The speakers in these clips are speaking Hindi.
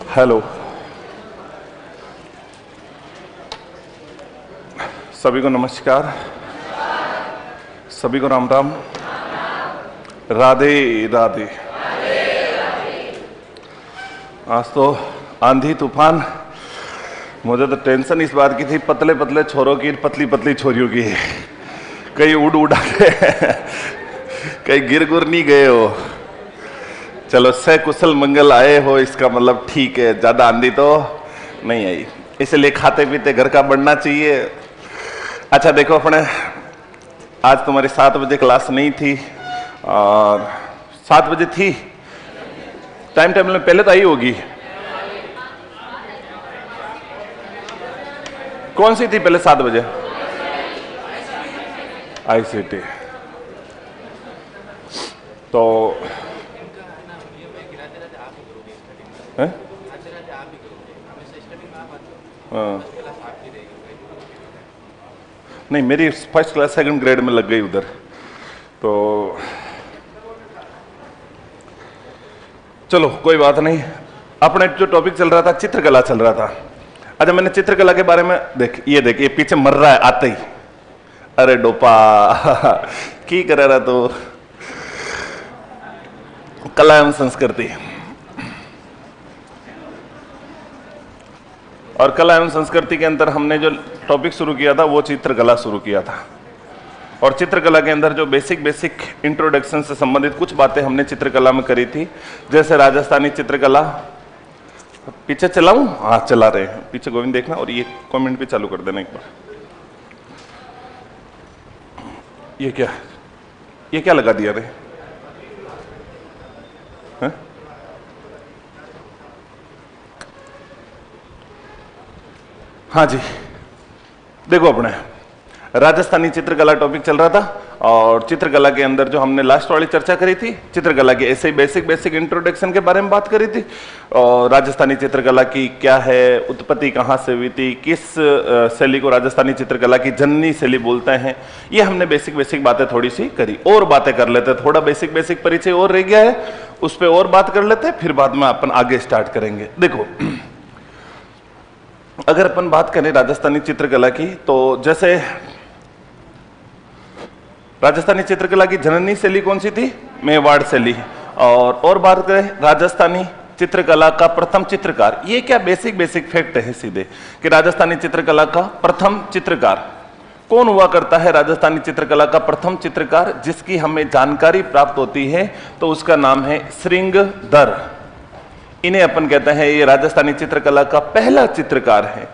हेलो, सभी को नमस्कार, सभी को राम राम, राधे राधे। आज तो आंधी तूफान, मुझे तो टेंशन इस बात की थी, पतले पतले छोरों की पतली पतली छोरियों की, कहीं उड़ा गए, कहीं गिर गुर नहीं गए हो। चलो से कुशल मंगल आए हो, इसका मतलब ठीक है, ज्यादा आंधी तो नहीं आई, इसलिए खाते पीते घर का बढ़ना चाहिए। अच्छा देखो, अपने आज तुम्हारी 7 बजे क्लास नहीं थी और 7 बजे थी, टाइम टेबल में पहले तो आई होगी। कौन सी थी पहले 7 बजे? ICT। तो है? नहीं, मेरी फर्स्ट क्लास सेकंड ग्रेड में लग गई उधर। तो चलो कोई बात नहीं, अपने जो टॉपिक चल रहा था चित्रकला चल रहा था। अच्छा, मैंने चित्रकला के बारे में देख ये पीछे मर रहा है आते ही, अरे डोपा की कर रहा तो कला एवं संस्कृति, और कला एवं संस्कृति के अंदर हमने जो टॉपिक शुरू किया था वो चित्रकला शुरू किया था। और चित्रकला के अंदर जो बेसिक इंट्रोडक्शन से संबंधित कुछ बातें हमने चित्रकला में करी थी, जैसे राजस्थानी चित्रकला। पीछे चलाऊं? हाँ चला रहे हैं, पीछे गोविंद देखना, और ये कमेंट भी चालू कर देना एक बार। ये क्या लगा दिया रे? है? हाँ जी, देखो अपने राजस्थानी चित्रकला टॉपिक चल रहा था, और चित्रकला के अंदर जो हमने लास्ट वाली चर्चा करी थी, चित्रकला के ऐसे ही बेसिक इंट्रोडक्शन के बारे में बात करी थी, और राजस्थानी चित्रकला की क्या है उत्पत्ति, कहाँ से हुई थी, किस शैली को राजस्थानी चित्रकला की जननी शैली बोलते हैं, ये हमने बेसिक बातें थोड़ी सी करी। और बातें कर लेते, थोड़ा बेसिक परिचय और रह गया है, उस पर और बात कर लेते, फिर बाद में अपन आगे स्टार्ट करेंगे। देखो, अगर अपन बात करें राजस्थानी चित्रकला की, तो जैसे राजस्थानी चित्रकला की जननी शैली कौन सी थी? मेवाड़ शैली। और बात करें राजस्थानी चित्रकला का प्रथम चित्रकार, ये क्या बेसिक फैक्ट है सीधे कि राजस्थानी चित्रकला का प्रथम चित्रकार कौन हुआ करता है? राजस्थानी चित्रकला का प्रथम चित्रकार जिसकी हमें जानकारी प्राप्त होती है, तो उसका नाम है श्रृंगधर। इन्हें अपन कहते हैं, ये राजस्थानी चित्रकला का पहला चित्रकार है।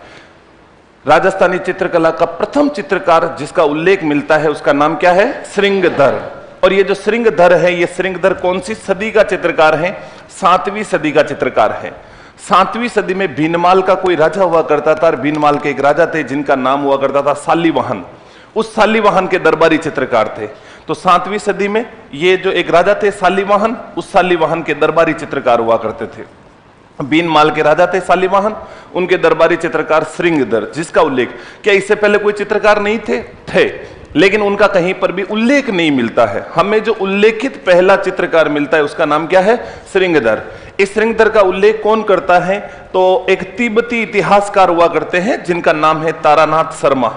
राजस्थानी चित्रकला का प्रथम चित्रकार जिसका उल्लेख मिलता है, उसका नाम क्या है? श्रृंगधर। और ये जो श्रृंगधर है, ये श्रृंगधर कौन सी सदी का चित्रकार है? 7वीं सदी का चित्रकार है। 7वीं सदी में भीनमाल का कोई राजा हुआ करता था, और भीनमाल के एक राजा थे जिनका नाम हुआ करता था शालीवाहन। उस शालीवाहन के दरबारी चित्रकार थे। तो 7वीं सदी में ये जो एक राजा थे शालीवाहन, उस शालीवाहन के दरबारी चित्रकार हुआ करते थे। भीनमाल के राजा थे शालीवाहन, उनके दरबारी चित्रकार श्रृंगधर, जिसका उल्लेख, क्या इससे पहले कोई चित्रकार नहीं थे, लेकिन उनका कहीं पर भी उल्लेख नहीं मिलता है। हमें जो उल्लेखित पहला चित्रकार मिलता है उसका नाम क्या है? श्रृंगधर। इस श्रृंगधर का उल्लेख कौन करता है? तो एक तिब्बती इतिहासकार हुआ करते हैं जिनका नाम है तारानाथ शर्मा।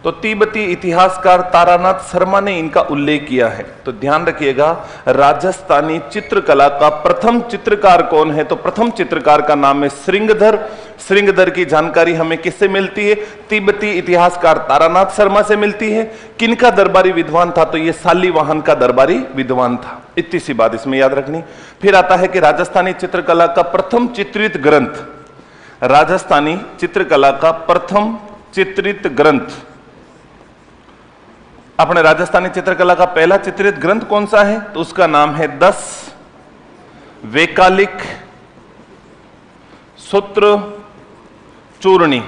तो तिब्बती इतिहासकार तारानाथ शर्मा ने इनका उल्लेख किया है। तो ध्यान रखिएगा, राजस्थानी चित्रकला का प्रथम चित्रकार कौन है? तो प्रथम चित्रकार का नाम है श्रृंगधर। श्रृंगधर की जानकारी हमें किससे मिलती है? तिब्बती इतिहासकार तारानाथ शर्मा से मिलती है। किनका दरबारी विद्वान था? तो ये शालीवाहन का दरबारी विद्वान था। इतनी सी बात इसमें याद रखनी। फिर आता है कि राजस्थानी चित्रकला का प्रथम चित्रित ग्रंथ, राजस्थानी चित्रकला का प्रथम चित्रित ग्रंथ, अपने राजस्थानी चित्रकला का पहला चित्रित ग्रंथ कौन सा है? तो उसका नाम है 10 वैकालिक सूत्र चूर्णी।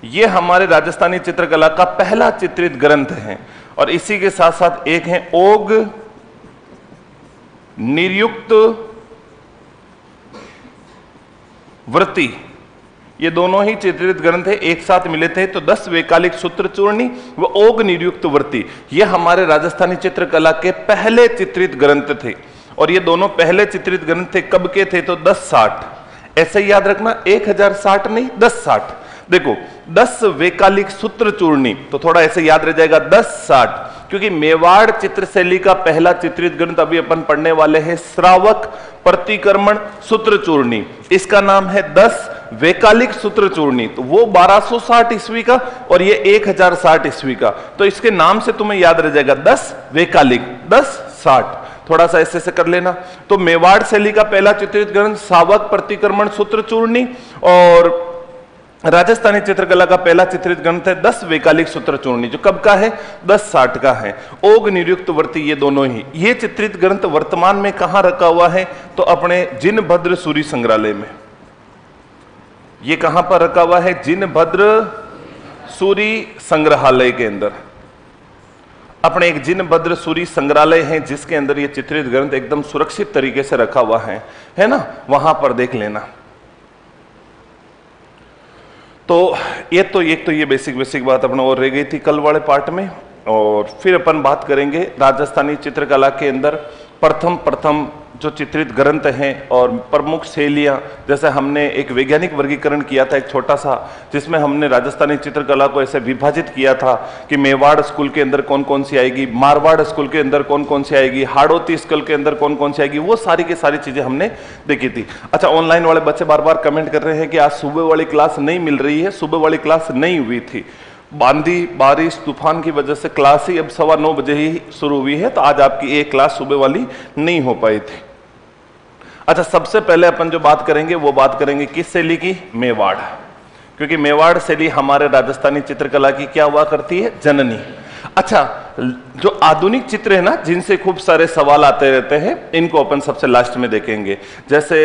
ये हमारे राजस्थानी चित्रकला का पहला चित्रित ग्रंथ है। और इसी के साथ साथ एक है ओग निर्युक्त वृत्ति, ये दोनों ही चित्रित ग्रंथ है, एक साथ मिले थे। तो 10 वैकालिक सूत्र चूर्णी व ओग निर्युक्त वृत्ति, ये हमारे राजस्थानी चित्रकला के पहले चित्रित ग्रंथ थे। और ये दोनों पहले चित्रित ग्रंथ थे, कब के थे? तो 1060 ऐसे ही याद रखना, 1060 नहीं 1060। देखो 10 वैकालिक सूत्र चूर्णी, तो थोड़ा ऐसे याद रह जाएगा 1060, क्योंकि मेवाड़ चित्र शैली का पहला चित्रित ग्रंथ अभी अपन पढ़ने वाले हैं श्रावक प्रतिक्रमण सूत्र चूर्णी। इसका नाम है 10 वैकालिक सूत्र चूर्णी। तो वो 1260 ईस्वी का और ये 1060 ईस्वी का, तो इसके नाम से तुम्हें याद रह जाएगा 10 वैकालिक 1060। थोड़ा सा ऐसे से कर लेना। तो मेवाड़ शैली का पहला चित्रित ग्रंथ श्रावक प्रतिक्रमण सूत्र चूर्णी, और राजस्थानी चित्रकला का पहला चित्रित ग्रंथ है 10 वैकालिक सूत्र चूर्णी, जो कब का है 1060 का है। ओग निरुक्त वर्ती ये दोनों ही। ये चित्रित ग्रंथ वर्तमान में कहां रखा हुआ है, तो अपने जिनभद्र सूरी संग्रहालय में। ये कहां पर रखा हुआ है, जिनभद्र सूरी संग्रहालय के अंदर। अपने एक जिनभद्र सूरी संग्रहालय है जिसके अंदर ये चित्रित ग्रंथ एकदम सुरक्षित तरीके से रखा हुआ है ना, वहां पर देख लेना। तो ये बेसिक बात अपने और रह गई थी कल वाले पार्ट में। और फिर अपन बात करेंगे राजस्थानी चित्रकला के अंदर प्रथम जो चित्रित ग्रंथ हैं और प्रमुख शैलियां। जैसे हमने एक वैज्ञानिक वर्गीकरण किया था एक छोटा सा, जिसमें हमने राजस्थानी चित्रकला को ऐसे विभाजित किया था कि मेवाड़ स्कूल के अंदर कौन कौन सी आएगी, मारवाड़ स्कूल के अंदर कौन कौन सी आएगी, हाड़ौती स्कूल के अंदर कौन कौन सी आएगी, वो सारी की सारी चीजें हमने देखी थी। अच्छा, ऑनलाइन वाले बच्चे बार बार कमेंट कर रहे हैं कि आज सुबह वाली क्लास नहीं मिल रही है। सुबह वाली क्लास नहीं हुई थी, आंधी बारिश तूफान की वजह से क्लास ही अब 9:15 बजे ही शुरू हुई है, तो आज आपकी एक क्लास सुबह वाली नहीं हो पाई थी। अच्छा, सबसे पहले अपन जो बात करेंगे वो बात करेंगे किस शैली की, मेवाड़। क्योंकि मेवाड़ शैली हमारे राजस्थानी चित्रकला की क्या हुआ करती है, जननी। अच्छा, जो आधुनिक चित्र है ना, जिनसे खूब सारे सवाल आते रहते हैं, इनको अपन सबसे लास्ट में देखेंगे। जैसे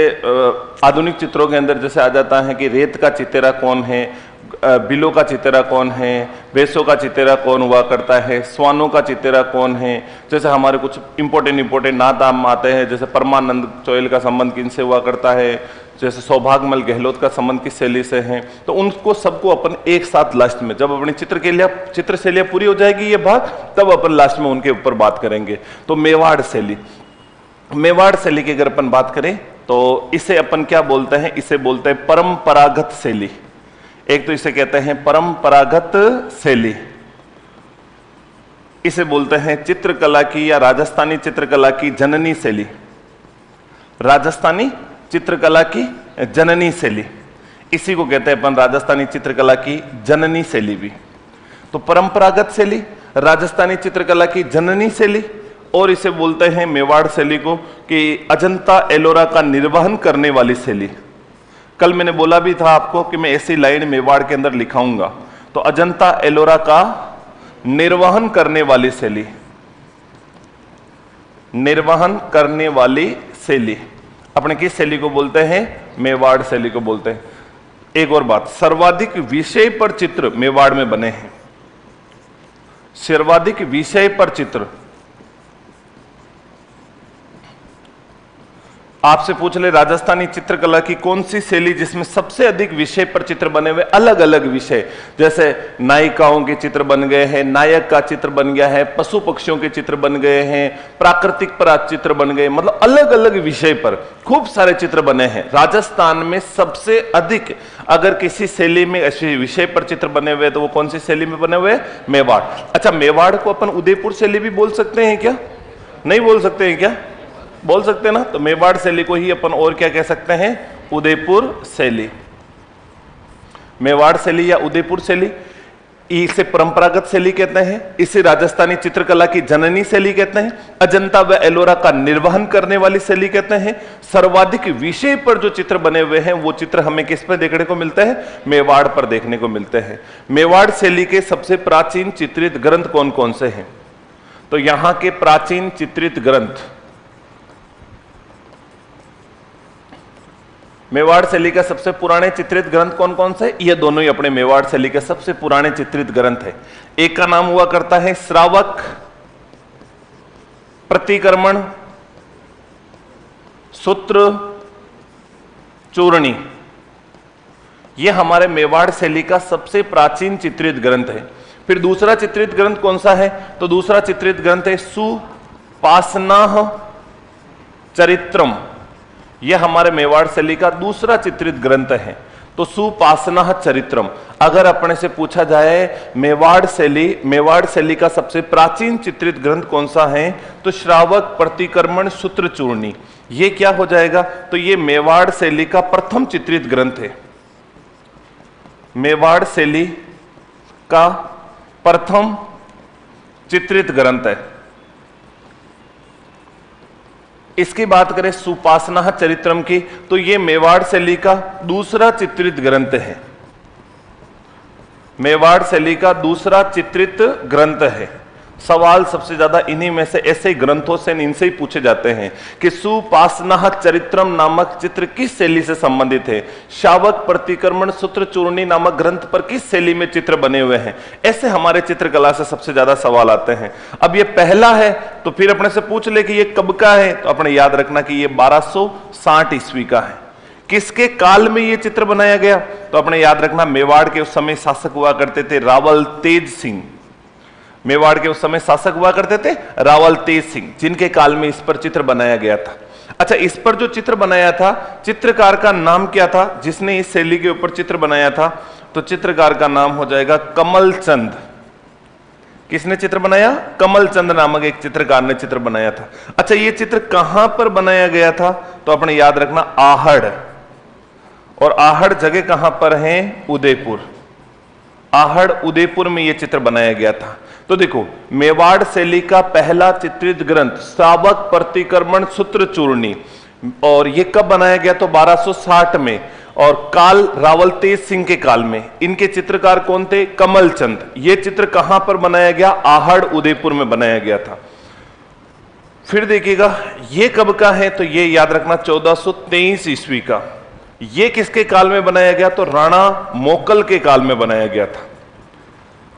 आधुनिक चित्रों के अंदर जैसे आ जाता है कि रेत का चितेरा कौन है, बिलों का चितेरा कौन है, भैंसों का चितेरा कौन हुआ करता है, स्वानों का चितेरा कौन है। जैसे हमारे कुछ इंपॉर्टेंट नाम आते हैं, जैसे परमानंद चोयल का संबंध किनसे हुआ करता है, जैसे सौभाग्यमल गहलोत का संबंध किस शैली से है। तो उनको सबको अपन एक साथ लास्ट में, जब अपनी चित्र शैलियां पूरी हो जाएगी ये भाग, तब अपन लास्ट में उनके ऊपर बात करेंगे। तो मेवाड़ शैली, मेवाड़ शैली की अगर अपन बात करें तो इसे अपन क्या बोलते हैं, इसे बोलते हैं परंपरागत शैली। एक तो इसे कहते हैं परंपरागत शैली, इसे बोलते हैं चित्रकला की या राजस्थानी चित्रकला की जननी शैली। राजस्थानी चित्रकला की जननी शैली, इसी को कहते हैं अपन राजस्थानी चित्रकला की जननी शैली भी। तो परंपरागत शैली, राजस्थानी चित्रकला की जननी शैली, और इसे बोलते हैं मेवाड़ शैली को कि अजंता एलोरा का निर्वहन करने वाली शैली। कल मैंने बोला भी था आपको कि मैं ऐसी लाइन मेवाड़ के अंदर लिखाऊंगा, तो अजंता एलोरा का निर्वहन करने वाली शैली, निर्वहन करने वाली शैली अपने किस शैली को बोलते हैं, मेवाड़ शैली को बोलते हैं। एक और बात, सर्वाधिक विषय पर चित्र मेवाड़ में बने हैं। सर्वाधिक विषय पर चित्र, आपसे पूछ ले राजस्थानी चित्रकला की कौन सी शैली जिसमें सबसे अधिक विषय पर चित्र बने हुए, अलग अलग विषय, जैसे नायिकाओं के चित्र बन गए हैं, नायक का चित्र बन गया है, पशु पक्षियों के चित्र बन गए हैं, प्राकृतिक पर चित्र बन गए, मतलब अलग अलग विषय पर खूब सारे चित्र बने हैं। राजस्थान में सबसे अधिक अगर किसी शैली में ऐसे विषय पर चित्र बने हुए तो वो कौन सी शैली में बने हुए, मेवाड़। अच्छा, मेवाड़ को अपन उदयपुर शैली भी बोल सकते हैं क्या, नहीं बोल सकते हैं क्या, बोल सकते हैं ना। तो मेवाड़ शैली को ही अपन और क्या कह सकते हैं, उदयपुर शैली। मेवाड़ शैली या उदयपुर शैली, इसे परंपरागत शैली कहते हैं, इसे राजस्थानी चित्रकला की जननी शैली कहते हैं, अजंता व एलोरा का निर्वहन करने वाली शैली कहते हैं। सर्वाधिक विषय पर जो चित्र बने हुए हैं वो चित्र हमें किस पर देखने को मिलते हैं, मेवाड़ पर देखने को मिलते हैं। मेवाड़ शैली के सबसे प्राचीन चित्रित ग्रंथ कौन कौन से हैं, तो यहां के प्राचीन चित्रित ग्रंथ, मेवाड़ शैली का सबसे पुराने चित्रित ग्रंथ कौन कौन से, ये दोनों ही अपने मेवाड़ शैली के सबसे पुराने चित्रित ग्रंथ है। एक का नाम हुआ करता है श्रावक प्रतिक्रमण सूत्र चूर्णी, ये हमारे मेवाड़ शैली का सबसे प्राचीन चित्रित ग्रंथ है। फिर दूसरा चित्रित ग्रंथ कौन सा है, तो दूसरा चित्रित ग्रंथ है सुपासना चरित्रम। यह हमारे मेवाड़ शैली का दूसरा चित्रित ग्रंथ है। तो सुपासना चरित्रम, अगर अपने से पूछा जाए मेवाड़ शैली का सबसे प्राचीन चित्रित ग्रंथ कौन सा है, तो श्रावक प्रतिक्रमण सूत्र चूर्णी, ये क्या हो जाएगा, तो ये मेवाड़ शैली का प्रथम चित्रित ग्रंथ है। मेवाड़ शैली का प्रथम चित्रित ग्रंथ है। इसकी बात करें सुपासना चरित्रम की, तो यह मेवाड़ शैली का दूसरा चित्रित ग्रंथ है। मेवाड़ शैली का दूसरा चित्रित ग्रंथ है। सवाल सबसे ज्यादा इन्हीं में से, ऐसे ग्रंथों से, इनसे ही पूछे जाते हैं कि सुपासना चरित्रम नामक चित्र किस शैली से संबंधित है, शावक प्रतिक्रमण सूत्र चूर्णी नामक ग्रंथ पर किस शैली में चित्र बने हुए हैं। ऐसे हमारे चित्रकला से सबसे ज्यादा सवाल आते हैं। अब ये पहला है तो फिर अपने से पूछ ले कि ये कब का है, तो अपने याद रखना कि ये 1260 ईस्वी का है। किसके काल में ये चित्र बनाया गया, तो अपने याद रखना मेवाड़ के उस समय शासक हुआ करते थे रावल तेज सिंह। मेवाड़ के उस समय शासक हुआ करते थे रावल तेज सिंह, जिनके काल में इस पर चित्र बनाया गया था। अच्छा, इस पर जो चित्र बनाया था, चित्रकार का नाम क्या था जिसने इस शैली के ऊपर चित्र बनाया था, तो चित्रकार का नाम हो जाएगा कमल चंद। किसने चित्र बनाया, कमल चंद नामक एक चित्रकार ने चित्र बनाया था। अच्छा, ये चित्र कहां पर बनाया गया था, तो अपने याद रखना आहड़, और आहड़ जगह कहां पर है, उदयपुर। आहड़ उदयपुर में यह चित्र बनाया गया था। तो देखो, मेवाड़ शैली का पहला चित्रित ग्रंथ शावक प्रतिक्रमण सूत्र चूर्णी, और यह कब बनाया गया, तो 1260 में, और काल रावल तेज सिंह के काल में। इनके चित्रकार कौन थे, कमल चंद। यह चित्र कहां पर बनाया गया, आहड़ उदयपुर में बनाया गया था। फिर देखिएगा यह कब का है, तो यह याद रखना 1423 ईस्वी का। यह किसके काल में बनाया गया, तो राणा मोकल के काल में बनाया गया था।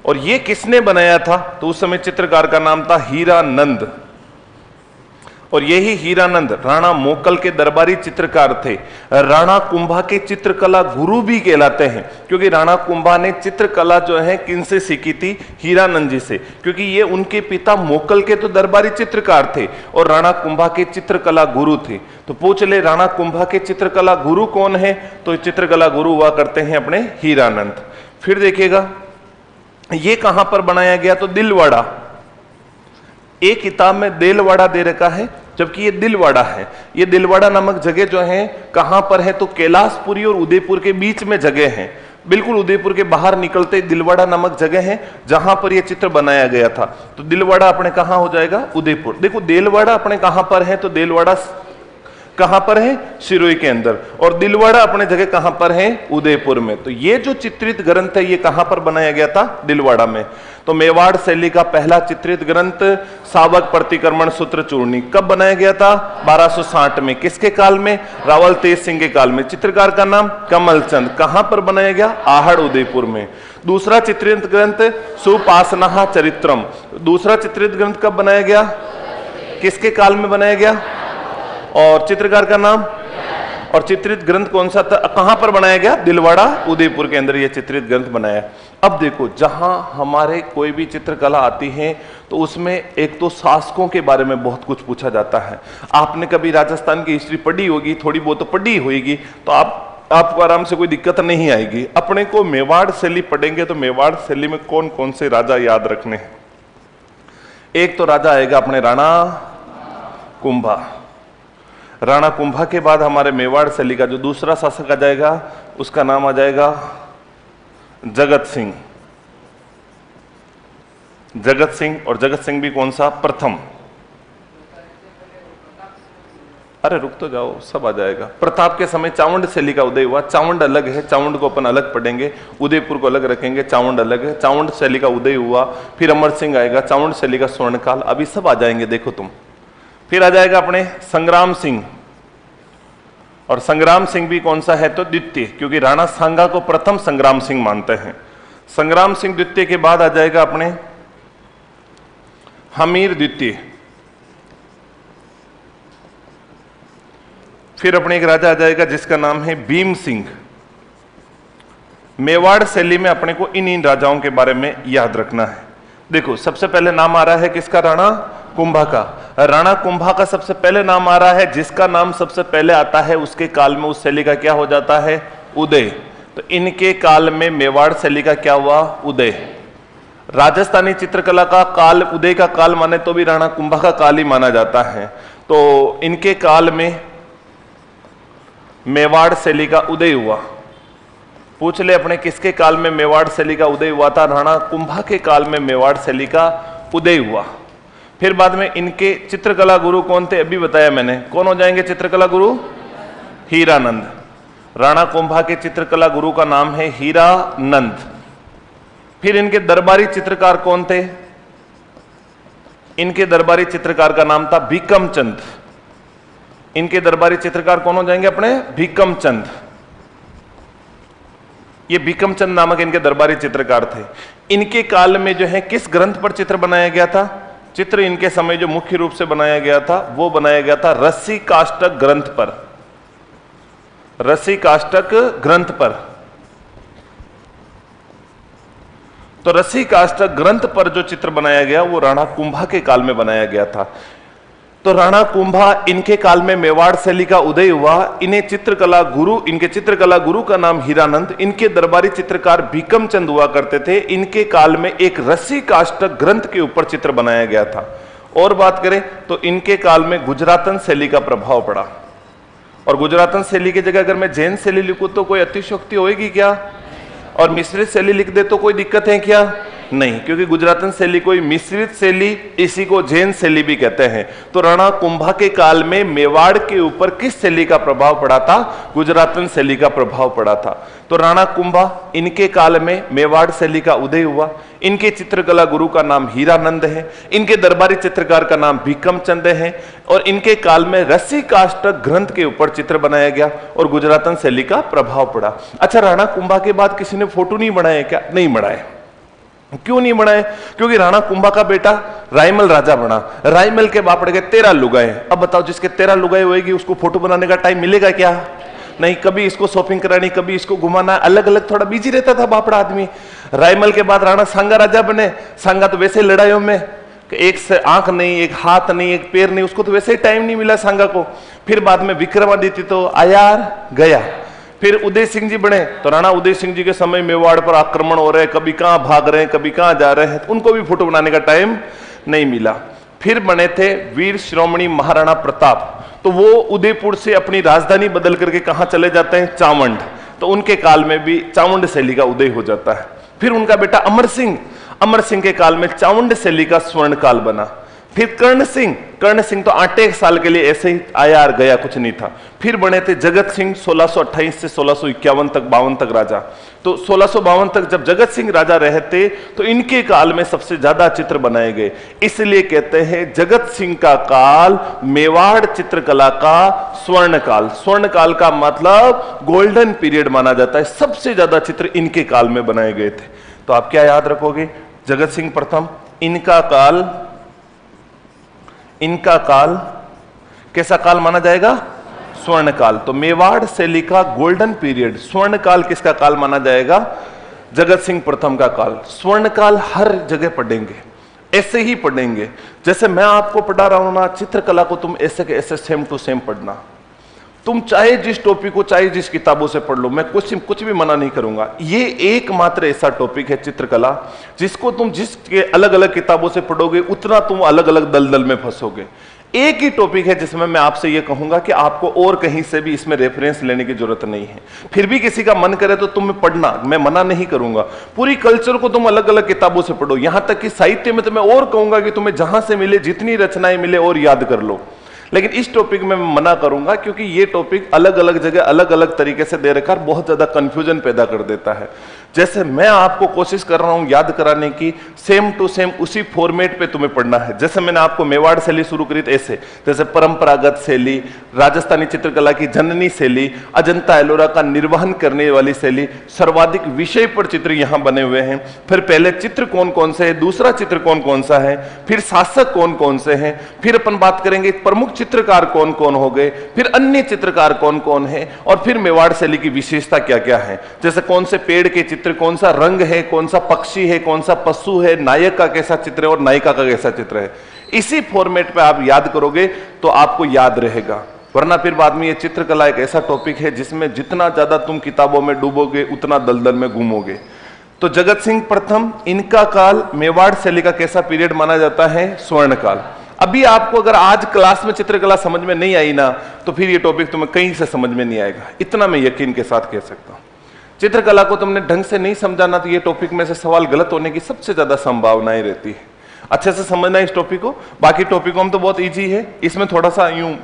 और यह किसने बनाया था, तो उस समय चित्रकार का नाम था हीरानंद, और यही हीरानंद राणा मोकल के दरबारी चित्रकार थे। राणा कुंभा के चित्रकला गुरु भी कहलाते हैं, क्योंकि राणा कुंभा ने चित्रकला जो है किनसे सीखी थी, हीरानंद जी से, क्योंकि ये उनके पिता मोकल के तो दरबारी चित्रकार थे और राणा कुंभा के चित्रकला गुरु थे। तो पूछ ले राणा कुंभा के चित्रकला गुरु कौन है, तो चित्रकला गुरु हुआ करते हैं अपने हीरानंद। फिर देखिएगा ये कहां पर बनाया गया, तो दिलवाड़ा। एक किताब में देलवाड़ा दे रखा है, जबकि ये दिलवाड़ा है। ये दिलवाड़ा नामक जगह जो है कहां पर है, तो कैलाशपुरी और उदयपुर के बीच में जगह है। बिल्कुल उदयपुर के बाहर निकलते दिलवाड़ा नामक जगह है जहां पर यह चित्र बनाया गया था। तो दिलवाड़ा अपने कहां हो जाएगा, उदयपुर। देखो देलवाड़ा अपने कहां पर है, तो देलवाड़ा कहां पर है, सिरोही के अंदर, और दिलवाड़ा अपने जगह कहां पर है, उदयपुर में। तो ये जो चित्रित ग्रंथ है ये कहां पर बनाया गया था, दिलवाड़ा में। तो मेवाड़ शैली का पहला चित्रित ग्रंथ शावक प्रतिक्रमण सूत्र चूर्णी कब बनाया गया था, 1260 में। किसके काल में, रावल तेज सिंह के काल में। चित्रकार का नाम कमल चंद। कहां पर बनाया गया, आहड़ उदयपुर में। दूसरा चित्रित ग्रंथ सुपासना चरित्रम, दूसरा चित्रित ग्रंथ कब बनाया गया, किसके काल में बनाया गया, और चित्रकार का नाम, और चित्रित ग्रंथ कौन सा था, कहां पर बनाया गया, दिलवाड़ा उदयपुर के अंदर यह चित्रित ग्रंथ बनाया। अब देखो जहां हमारे कोई भी चित्रकला आती है तो उसमें एक तो शासकों के बारे में बहुत कुछ पूछा जाता है। आपने कभी राजस्थान की हिस्ट्री पढ़ी होगी, थोड़ी बहुत तो पढ़ी होगी, तो आपको आराम से कोई दिक्कत नहीं आएगी। अपने को मेवाड़ शैली पढ़ेंगे तो मेवाड़ शैली में कौन कौन से राजा याद रखने हैं। एक तो राजा आएगा अपने राणा कुंभा। राणा कुंभा के बाद हमारे मेवाड़ शैली का जो दूसरा शासक आ जाएगा उसका नाम आ जाएगा जगत सिंह। जगत सिंह, और जगत सिंह भी कौन सा, प्रथम। अरे रुक तो जाओ, सब आ जाएगा। प्रताप के समय चावंड शैली का उदय हुआ। चावंड अलग है, चावंड को अपन अलग पढ़ेंगे, उदयपुर को अलग रखेंगे, चावंड अलग है। चावंड शैली का उदय हुआ, फिर अमर सिंह आएगा, चावंड शैली का स्वर्णकाल, अभी सब आ जाएंगे देखो तुम। फिर आ जाएगा अपने संग्राम सिंह, और संग्राम सिंह भी कौन सा है, तो द्वितीय, क्योंकि राणा सांगा को प्रथम संग्राम सिंह मानते हैं। संग्राम सिंह द्वितीय के बाद आ जाएगा अपने हमीर द्वितीय। फिर अपने एक राजा आ जाएगा जिसका नाम है भीम सिंह। मेवाड़ शैली में अपने को इन राजाओं के बारे में याद रखना है। देखो सबसे पहले नाम आ रहा है किसका, राणा कुंभा का। राणा कुंभा का सबसे पहले नाम आ रहा है, जिसका नाम सबसे पहले आता है उसके काल में उस शैली का क्या हो जाता है? उदय। तो इनके काल में मेवाड़ शैली का क्या हुआ? उदय। राजस्थानी चित्रकला का काल, उदय का काल माने तो भी राणा कुंभा का काल ही माना जाता है। तो इनके काल में मेवाड़ शैली का उदय हुआ। पूछ ले अपने, किसके काल में मेवाड़ शैली का उदय हुआ था? राणा कुंभा के काल में मेवाड़ शैली का उदय हुआ। फिर बाद में इनके चित्रकला गुरु कौन थे? अभी बताया मैंने। कौन हो जाएंगे चित्रकला गुरु? हीरानंद। राणा कुंभा के चित्रकला गुरु का नाम है हीरानंद। फिर इनके दरबारी चित्रकार कौन थे? इनके दरबारी चित्रकार का नाम था भीकम चंद। इनके दरबारी चित्रकार कौन हो जाएंगे अपने? भीकम चंद। ये भीकम चंद नामक इनके दरबारी चित्रकार थे। इनके काल में जो है किस ग्रंथ पर चित्र बनाया गया था? चित्र इनके समय जो मुख्य रूप से बनाया गया था वो बनाया गया था रसी काष्टक ग्रंथ पर। रसी काष्टक ग्रंथ पर। तो रसी काष्टक ग्रंथ पर जो चित्र बनाया गया वो राणा कुंभा के काल में बनाया गया था। तो राणा कुंभा, इनके काल में मेवाड़ शैली का उदय हुआ। इन्हें चित्रकला गुरु, इनके चित्रकला गुरु का नाम हीरानंद, इनके दरबारी चित्रकार भीकम चंद हुआ करते थे। इनके काल में एक रसी काष्टक ग्रंथ के ऊपर चित्र बनाया गया था। और बात करें तो इनके काल में गुजरातन शैली का प्रभाव पड़ा। और गुजरातन शैली की जगह अगर मैं जैन शैली लिखूं तो कोई अतिशयोक्ति होगी क्या? और मिश्रित शैली लिख दे तो कोई दिक्कत है क्या? नहीं, क्योंकि गुजरातन शैली कोई मिश्रित शैली, इसी को जैन शैली भी कहते हैं। तो राणा कुंभा के काल में मेवाड़ के ऊपर किस शैली का प्रभाव पड़ा था? गुजरातन शैली का प्रभाव पड़ा था। तो राणा कुंभा, इनके काल में मेवाड़ शैली का उदय हुआ। इनके चित्रकला गुरु का नाम हीरानंद है। इनके दरबारी चित्रकार का नाम भीकम चंद है। और इनके काल में रसी काष्टक ग्रंथ के ऊपर चित्र बनाया गया और गुजरातन शैली का प्रभाव पड़ा। अच्छा, राणा कुंभा के बाद किसी ने फोटो नहीं बनाए क्या? नहीं बनाए। क्यों नहीं बनाए? क्योंकि राणा कुंभा का बेटा रायमल राजा बना। रायमल के बाप के 13 लुगाए। अब बताओ, जिसके 13 लुगाए होएगी उसको फोटो बनाने का टाइम मिलेगा क्या? नहीं। कभी इसको शॉपिंग करानी, कभी इसको घुमाना, अलग अलग थोड़ा बिजी रहता था बापड़ा आदमी। रायमल के बाद राणा सांगा राजा बने। सांगा तो वैसे लड़ाइयों में एक से आंख नहीं, एक हाथ नहीं, एक पैर नहीं, उसको तो वैसे ही टाइम नहीं मिला सांगा को। फिर बाद में विक्रमादित्य तो आया गया। फिर उदय सिंह जी बने। तो राणा उदय सिंह जी के समय मेवाड़ पर आक्रमण हो रहे हैं, कभी कहां भाग रहे हैं, कभी कहां जा रहे हैं, उनको भी फोटो बनाने का टाइम नहीं मिला। फिर बने थे वीर शिरोमणि महाराणा प्रताप। तो वो उदयपुर से अपनी राजधानी बदल करके कहां चले जाते हैं? चावंड। तो उनके काल में भी चावंड शैली का उदय हो जाता है। फिर उनका बेटा अमर सिंह, अमर सिंह के काल में चावंड शैली का स्वर्ण काल बना। फिर कर्ण सिंह, कर्ण सिंह तो 8 साल के लिए ऐसे ही आया और गया, कुछ नहीं था। फिर बने थे जगत सिंह, 1628 से 1651 तक, 52 तक राजा। तो 1652 तक जब जगत सिंह राजा रहते तो इनके काल में सबसे ज्यादा चित्र बनाए गए। इसलिए कहते हैं जगत सिंह का काल मेवाड़ चित्रकला का स्वर्ण काल। स्वर्ण काल का मतलब गोल्डन पीरियड माना जाता है। सबसे ज्यादा चित्र इनके काल में बनाए गए थे। तो आप क्या याद रखोगे? जगत सिंह प्रथम, इनका काल कैसा काल माना जाएगा? स्वर्ण काल। तो मेवाड़ शैली का गोल्डन पीरियड स्वर्ण काल किसका काल माना जाएगा? जगत सिंह प्रथम का काल। स्वर्ण काल हर जगह पढ़ेंगे, ऐसे ही पढ़ेंगे जैसे मैं आपको पढ़ा रहा हूं ना। चित्रकला को तुम ऐसे के ऐसे सेम टू सेम पढ़ना। तुम चाहे जिस टॉपिक को चाहे जिस किताबों से पढ़ लो, मैं कुछ भी मना नहीं करूंगा। ये एकमात्र ऐसा टॉपिक है चित्रकला जिसको तुम जिसके अलग अलग किताबों से पढ़ोगे उतना तुम अलग अलग दलदल में फंसोगे। एक ही टॉपिक है जिसमें मैं आपसे ये कहूंगा कि आपको और कहीं से भी इसमें रेफरेंस लेने की जरूरत नहीं है। फिर भी किसी का मन करे तो तुम्हें पढ़ना, मैं मना नहीं करूंगा। पूरी कल्चर को तुम अलग अलग किताबों से पढ़ो। यहां तक कि साहित्य में तो मैं और कहूंगा कि तुम्हें जहां से मिले, जितनी रचनाएं मिले और याद कर लो। लेकिन इस टॉपिक में मैं मना करूंगा क्योंकि ये टॉपिक अलग अलग जगह अलग अलग तरीके से दे रखा बहुत ज्यादा कंफ्यूजन पैदा कर देता है। जैसे मैं आपको कोशिश कर रहा हूं याद कराने की, सेम टू सेम उसी फॉर्मेट पे तुम्हें पढ़ना है। जैसे मैंने आपको मेवाड़ शैली शुरू करी थी ऐसे, जैसे परंपरागत शैली, राजस्थानी चित्रकला की जननी शैली, अजंता एलोरा का निर्वहन करने वाली शैली, सर्वाधिक विषय पर चित्र यहां बने हुए हैं। फिर पहले चित्र कौन कौन से है, दूसरा चित्र कौन कौन सा है, फिर शासक कौन कौन से हैं, फिर अपन बात करेंगे प्रमुख चित्रकार कौन कौन हो गए, फिर अन्य चित्रकार कौन कौन है, और फिर मेवाड़ शैली की विशेषता क्या क्या है। जैसे कौन से पेड़ के चित्र, कौन सा रंग है, कौन सा पक्षी है, कौन सा पशु है, नायक का कैसा चित्र है और नायिका का कैसा चित्र है। इसी फॉर्मेट पे आप याद करोगे तो आपको याद रहेगा, वरना फिर बाद में ये चित्रकला एक ऐसा टॉपिक है जिसमें जितना ज्यादा तुम किताबों में डूबोगे उतना दलदल में घूमोगे। तो जगत सिंह प्रथम, इनका काल मेवाड़ शैली का कैसा पीरियड माना जाता है? स्वर्ण काल। अभी आपको अगर आज क्लास में चित्रकला समझ में नहीं आई ना, तो फिर ये टॉपिक तुम्हें कहीं से समझ में नहीं आएगा, इतना मैं यकीन के साथ कह सकता हूं। चित्रकला को तुमने ढंग से नहीं समझाना तो ये टॉपिक में से सवाल गलत होने की सबसे ज्यादा संभावनाएं रहती है। अच्छे से समझना इस टॉपिक को। बाकी टॉपिक हम तो बहुत इजी है, इसमें थोड़ा सा यूं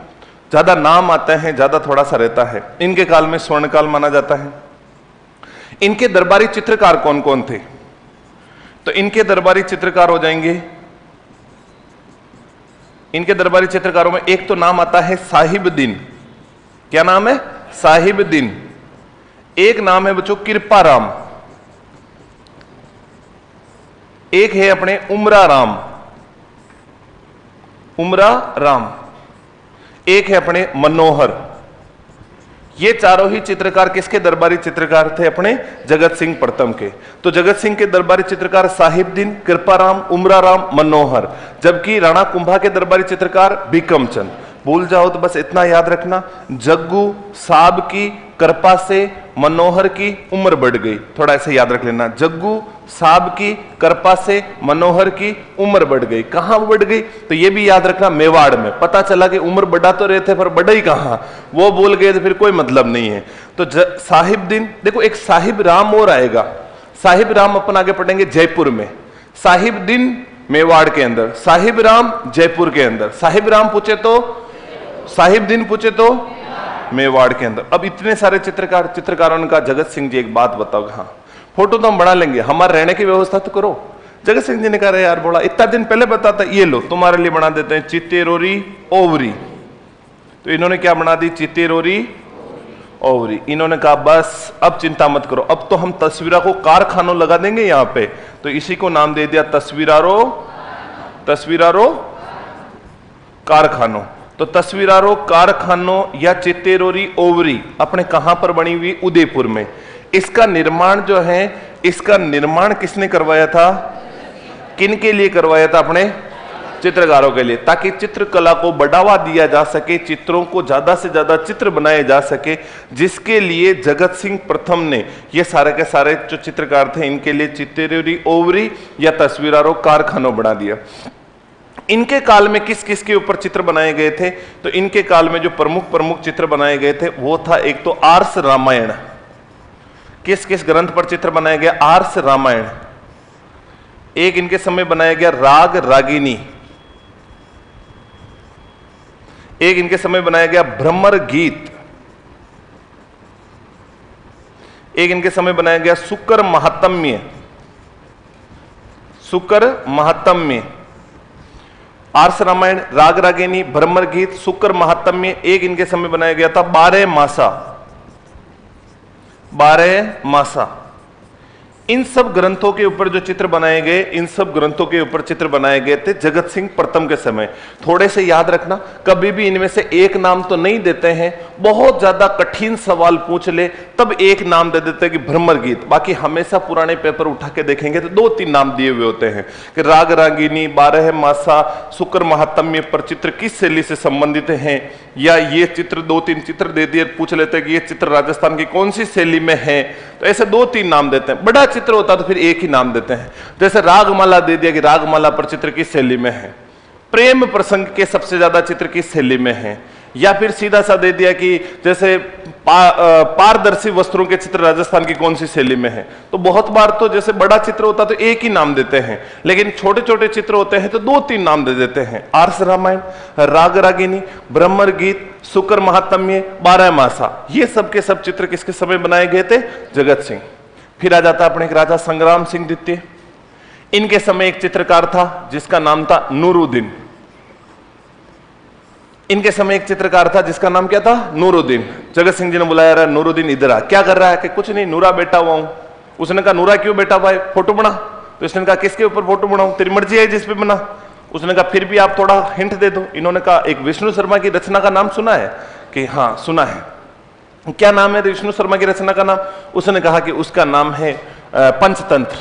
ज्यादा नाम आते हैं, ज्यादा थोड़ा सा रहता है। इनके काल में स्वर्ण काल माना जाता है। इनके दरबारी चित्रकार कौन कौन थे? तो इनके दरबारी चित्रकार हो जाएंगे, इनके दरबारी चित्रकारों में एक तो नाम आता है साहिबदीन। क्या नाम है? साहिबदीन। एक नाम है बच्चों कृपाराम, एक है अपने उमरा राम, उमरा राम, एक है अपने मनोहर। ये चारों ही चित्रकार किसके दरबारी चित्रकार थे? अपने जगत सिंह प्रथम के। तो जगत सिंह के दरबारी चित्रकार साहिबदीन, कृपाराम, उमराराम, मनोहर, जबकि राणा कुंभा के दरबारी चित्रकार बिक्रमचंद। भूल जाओ तो बस इतना याद रखना, जग्गू साहब की कृपा से मनोहर की उम्र बढ़ गई। थोड़ा ऐसे याद रख लेना, जग्गू साहब की कृपा से मनोहर की उम्र बढ़ गई। कहां बढ़ गई? तो ये भी याद रखना, मेवाड़ में। पता चला कि उम्र बढ़ा तो रहे थे पर बढ़ा ही कहां, वो बोल गए तो फिर कोई मतलब नहीं है। तो साहिबदीन, देखो एक साहिब राम और आएगा। साहिब राम अपन आगे पढ़ेंगे जयपुर में, साहिबदीन मेवाड़ के अंदर, साहिब राम जयपुर के अंदर। साहिब राम पूछे तो, साहिबदीन पूछे तो मेवाड़ के अंदर। अब इतने सारे चित्रकारों का जगत सिंह जी एक बात बताओ, हाँ फोटो तो हम बना लेंगे, हमारे रहने की व्यवस्था तो करो। जगत सिंह जी ने कहा यार बोला इतना दिन पहले बताता, ये लो तुम्हारे लिए बना देते हैं चित्तेरोरी ओवरी। तो इन्होंने क्या बना दी? चित्तेरोरी ओवरी। इन्होंने कहा बस अब चिंता मत करो, अब तो हम तस्वीरों को कारखानों लगा देंगे यहाँ पे। तो इसी को नाम दे दिया तस्वीरारो, तस्वीरारो कारखानों। तो तस्वीरारो कारखानों या चित्तेरोरी ओवरी अपने कहां पर बनी हुई? उदयपुर में। इसका निर्माण जो है, इसका निर्माण किसने करवाया था? किन के लिए करवाया था? अपने चित्रकारों के लिए, ताकि चित्रकला को बढ़ावा दिया जा सके, चित्रों को ज्यादा से ज्यादा चित्र बनाए जा सके, जिसके लिए जगत सिंह प्रथम ने ये सारे के सारे जो चित्रकार थे इनके लिए चित्तेरोरी ओवरी या तस्वीरारो कारखानों बना दिया। इनके काल में किस किस के ऊपर चित्र बनाए गए थे? तो इनके काल में जो प्रमुख प्रमुख चित्र बनाए गए थे वो था, एक तो आर्ष रामायण। किस किस ग्रंथ पर चित्र बनाया गया? आर्ष रामायण। एक इनके समय बनाया गया राग रागिनी। एक इनके समय बनाया गया भ्रमर गीत। एक इनके समय बनाया गया शुक्र महात्म्य। शुक्र महात्म्य, आर्ष रामायण, राग रागिनी, भ्रमर गीत, शुक्र महात्म्य। एक इनके समय बनाया गया था 12 मासा, 12 मासा। इन सब ग्रंथों के ऊपर जो चित्र बनाए गए, इन सब ग्रंथों के ऊपर चित्र बनाए गए थे जगत सिंह प्रथम के समय। थोड़े से याद रखना, कभी भी इनमें से एक नाम तो नहीं देते हैं, बहुत ज्यादा कठिन सवाल पूछ ले तब एक नाम दे देते हैं कि भ्रमर गीत। बाकी हमेशा पुराने पेपर उठा के देखेंगे तो 2-3 नाम दिए हुए होते हैं कि राग रागिनी, 12 मासा, शुक्र महात्म्य पर चित्र किस शैली से संबंधित हैं, या ये चित्र 2-3 चित्र दे दिए, पूछ लेते हैं कि ये चित्र राजस्थान की कौन सी शैली में है। तो ऐसे 2-3 नाम देते हैं। बड़ा चित्र होता तो फिर एक ही नाम देते हैं। जैसे रागमाला दे दिया कि रागमाला पर चित्र किस शैली में है, प्रेम प्रसंग के सबसे ज्यादा चित्र किस शैली में है, या फिर सीधा सा दे दिया कि जैसे पारदर्शी वस्त्रों के चित्र राजस्थान की कौन सी शैली में है। तो बहुत बार तो जैसे बड़ा चित्र होता तो एक ही नाम देते हैं, लेकिन छोटे छोटे चित्र होते हैं तो 2-3 नाम दे देते हैं। आर्ष रामायण, राग रागिनी, भ्रमर गीत, शुक्र महात्म्य, 12 मासा, ये सब के सब चित्र किसके समय बनाए गए थे? जगत सिंह। फिर आ जाता अपने एक राजा संग्राम सिंह द्वितीय। इनके समय एक चित्रकार था जिसका नाम था नूरुद्दीन। इनके समय एक चित्रकार था जिसका नाम क्या था? नूरुद्दीन। जगत सिंह जी ने बुलाया, रहा नूरुद्दीन इधर आ, क्या कर रहा है? कि कुछ नहीं, नूरा बैठा हुआ हूं। उसने कहा नूरा क्यों बैठा हुआ है? फोटो बना। तो इसने कहा किसके ऊपर फोटो बनाऊं? तेरी मर्जी है जिस पे बना। उसने कहा फिर भी आप थोड़ा हिंट दे दो। इन्होंने कहा एक विष्णु शर्मा की रचना का नाम सुना है? कि हाँ सुना है। क्या नाम है विष्णु शर्मा की रचना का नाम? उसने कहा कि उसका नाम है पंचतंत्र।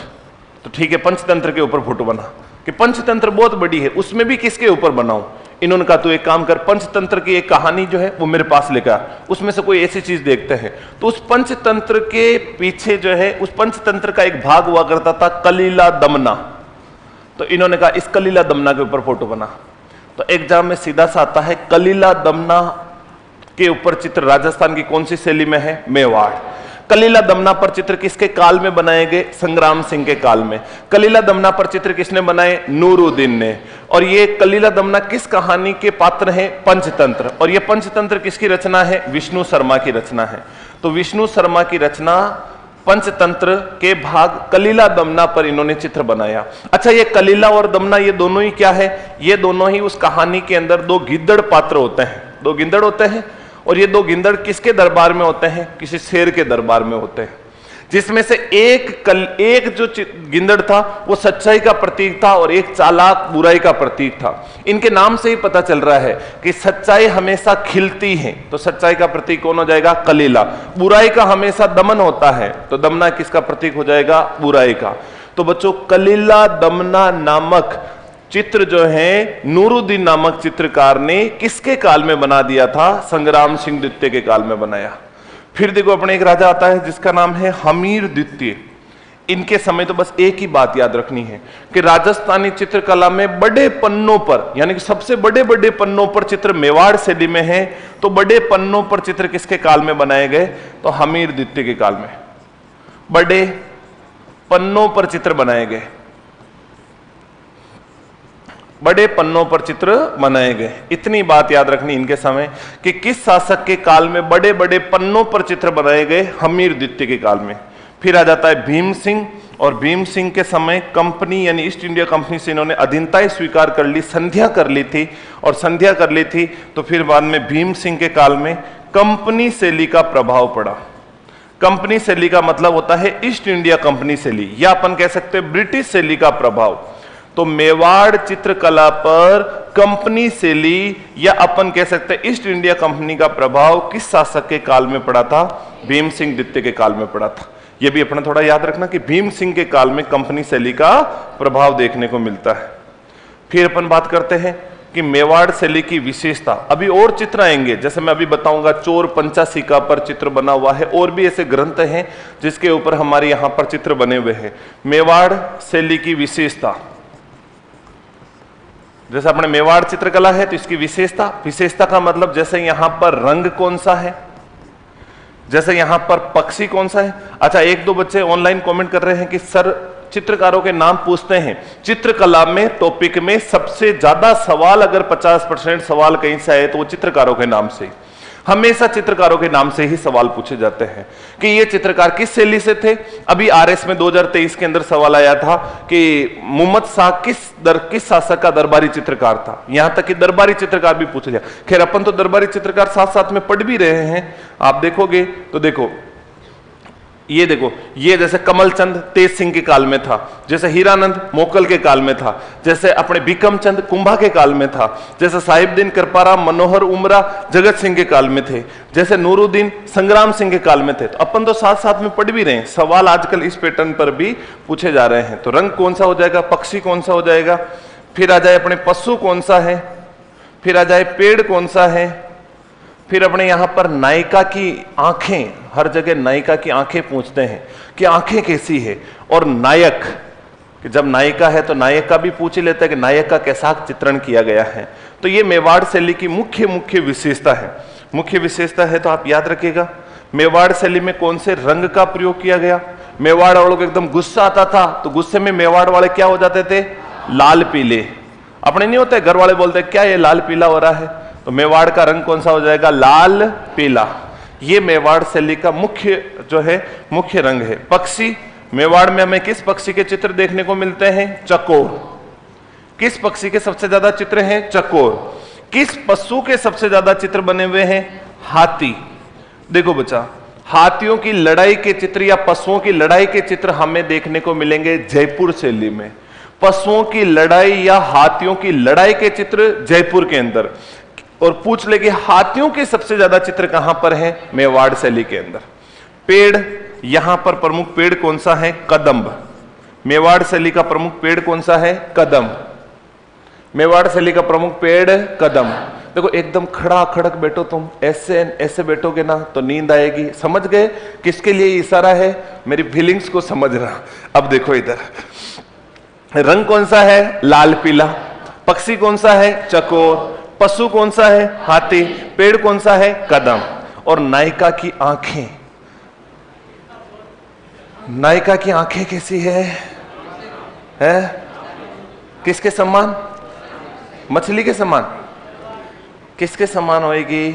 तो ठीक है, पंचतंत्र के ऊपर फोटो बना। कि पंचतंत्र बहुत बड़ी है, उसमें भी किसके ऊपर बनाऊं। इन्होंने कहा तो एक काम कर, पंचतंत्र की एक कहानी जो है वो मेरे पास लेकर, उसमें से कोई ऐसी चीज देखते हैं। तो उस पंचतंत्र के पीछे जो है, उस पंचतंत्र का एक भाग हुआ करता था कलीला दमना। तो इन्होंने कहा इस कलीला दमना के ऊपर फोटो बना। तो एग्जाम में सीधा सा आता है, कलीला दमना के ऊपर चित्र राजस्थान की कौन सी शैली में है? मेवाड़। कलीला दमना पर चित्र किसके काल में बनाए गए? संग्राम सिंह के काल में। कलीला दमना पर चित्र किसने बनाए? नूरुद्दीन ने। और ये कलीला दमना किस कहानी के पात्र हैं? पंचतंत्र। और ये पंचतंत्र किसकी रचना है? विष्णु शर्मा की रचना है। तो विष्णु शर्मा की रचना पंचतंत्र के भाग कलीला दमना पर इन्होंने चित्र बनाया। अच्छा, ये कलीला और दमना ये दोनों ही क्या है? ये दोनों ही उस कहानी के अंदर दो गिद्दड़ पात्र होते हैं, दो गिद्दड़ होते हैं। और ये दो गिंदड़ किसके दरबार में होते हैं? किसी शेर के दरबार में होते हैं, जिसमें से एक जो गिंदड़ था वो सच्चाई का प्रतीक था और एक चालाक बुराई का प्रतीक था। इनके नाम से ही पता चल रहा है कि सच्चाई हमेशा खिलती है, तो सच्चाई का प्रतीक कौन हो जाएगा? कलीला। बुराई का हमेशा दमन होता है, तो दमना किसका प्रतीक हो जाएगा? बुराई का। तो बच्चों, कलीला दमना नामक चित्र जो है नूरुद्दीन नामक चित्रकार ने किसके काल में बना दिया था? संग्राम सिंह द्वितीय के काल में बनाया। फिर देखो, अपने एक राजा आता है जिसका नाम है हमीर द्वितीय। इनके समय तो बस एक ही बात याद रखनी है कि राजस्थानी चित्रकला में बड़े पन्नों पर, यानी कि सबसे बड़े बड़े पन्नों पर चित्र मेवाड़ शैली में है। तो बड़े पन्नों पर चित्र किसके काल में बनाए गए? तो हमीर द्वितीय के काल में बड़े पन्नों पर चित्र बनाए गए, बड़े पन्नों पर चित्र बनाए गए। इतनी बात याद रखनी इनके समय कि किस शासक के काल में बड़े बड़े पन्नों पर चित्र बनाए गए? हमीर द्वितीय के काल में। फिर आ जाता है भीम सिंह, और भीम सिंह के समय कंपनी यानी ईस्ट इंडिया कंपनी से इन्होंने अधीनताएं स्वीकार कर ली, संधिया कर ली थी। और संधिया कर ली थी तो फिर बाद में भीम सिंह के काल में कंपनी शैली का प्रभाव पड़ा। कंपनी शैली का मतलब होता है ईस्ट इंडिया कंपनी शैली, या अपन कह सकते हैं ब्रिटिश शैली का प्रभाव। तो मेवाड़ चित्रकला पर कंपनी शैली या अपन कह सकते हैं ईस्ट इंडिया कंपनी का प्रभाव किस शासक के काल में पड़ा था? भीम सिंह द्वितीय के काल में पड़ा था। यह भी अपना थोड़ा याद रखना कि भीम सिंह के काल में कंपनी शैली का प्रभाव देखने को मिलता है। फिर अपन बात करते हैं कि मेवाड़ शैली की विशेषता। अभी और चित्र आएंगे, जैसे मैं अभी बताऊंगा चोर पंचासिका पर चित्र बना हुआ है, और भी ऐसे ग्रंथ हैं जिसके ऊपर हमारे यहां पर चित्र बने हुए हैं। मेवाड़ शैली की विशेषता, जैसे अपने मेवाड़ चित्रकला है तो इसकी विशेषता, विशेषता का मतलब जैसे यहां पर रंग कौन सा है, जैसे यहां पर पक्षी कौन सा है। अच्छा, एक दो बच्चे ऑनलाइन कमेंट कर रहे हैं कि सर चित्रकारों के नाम पूछते हैं। चित्रकला में टॉपिक में सबसे ज्यादा सवाल, अगर 50% सवाल कहीं से आए तो वो चित्रकारों के नाम से। हमेशा चित्रकारों के नाम से ही सवाल पूछे जाते हैं कि ये चित्रकार किस शैली से थे। अभी आरएस में 2023 के अंदर सवाल आया था कि मुहम्मद शाह किस शासक का दरबारी चित्रकार था। यहां तक कि दरबारी चित्रकार भी पूछा गया। खैर, अपन तो दरबारी चित्रकार साथ साथ में पढ़ भी रहे हैं। आप देखोगे तो देखो, ये देखो, ये जैसे कमलचंद तेज सिंह के काल में था, जैसे हीरानंद मोकल के काल में था, जैसे अपने बिकमचंद कुंभा के काल में था, जैसे साहिबदीन करपारा मनोहर उमरा जगत सिंह के काल में थे, जैसे नूरुद्दीन संग्राम सिंह के काल में थे। तो अपन तो साथ साथ में पढ़ भी रहे हैं। सवाल आजकल इस पैटर्न पर भी पूछे जा रहे हैं। तो रंग कौन सा हो जाएगा? पक्षी कौन सा हो जाएगा? फिर आ जाए अपने पशु कौन सा है, फिर आ जाए पेड़ कौन सा है, फिर अपने यहां पर नायिका की आंखें, हर जगह नायिका की आंखें पूछते हैं कि आंखें कैसी है। और नायक, कि जब नायिका है तो नायक का भी पूछ ही लेता है कि नायक का कैसा चित्रण किया गया है। तो ये मेवाड़ शैली की मुख्य विशेषता है। मुख्य विशेषता है तो आप याद रखिएगा, मेवाड़ शैली में कौन से रंग का प्रयोग किया गया। मेवाड़ वालों को एकदम गुस्सा आता था तो गुस्से में मेवाड़ वाले क्या हो जाते थे? लाल पीले। अपने नहीं होते, घर वाले बोलते क्या ये लाल पीला हो रहा है, तो मेवाड़ का रंग कौन सा हो जाएगा? लाल पीला। ये मेवाड़ शैली का मुख्य रंग है। पक्षी, मेवाड़ में हमें किस पक्षी के चित्र देखने को मिलते हैं? चकोर। किस पक्षी के सबसे ज्यादा चित्र हैं? चकोर। किस पशु के सबसे ज्यादा चित्र बने हुए हैं? हाथी। देखो बच्चा, हाथियों की लड़ाई के चित्र या पशुओं की लड़ाई के चित्र हमें देखने को मिलेंगे जयपुर शैली में। पशुओं की लड़ाई या हाथियों की लड़ाई के चित्र जयपुर के अंदर। और पूछ ले कि हाथियों के सबसे ज्यादा चित्र कहां पर है? मेवाड़ शैली के अंदर। पेड़, यहां पर प्रमुख पेड़ कौन सा है? कदंब। मेवाड़ शैली का प्रमुख पेड़ कौन सा है? कदम। मेवाड़ शैली का प्रमुख पेड़ कदम। देखो एकदम खड़ा खड़क बैठो तुम, ऐसे ऐसे बैठोगे ना तो नींद आएगी। समझ गए किसके लिए इशारा है? मेरी फीलिंग्स को समझना। अब देखो इधर, रंग कौन सा है? लाल पीला। पक्षी कौन सा है? चकोर। पशु कौन सा है? हाथी। पेड़ कौन सा है? कदम। और नायिका की आंखें, नायिका की आंखें कैसी है? किसके समान? मछली के समान। किसके समान होएगी?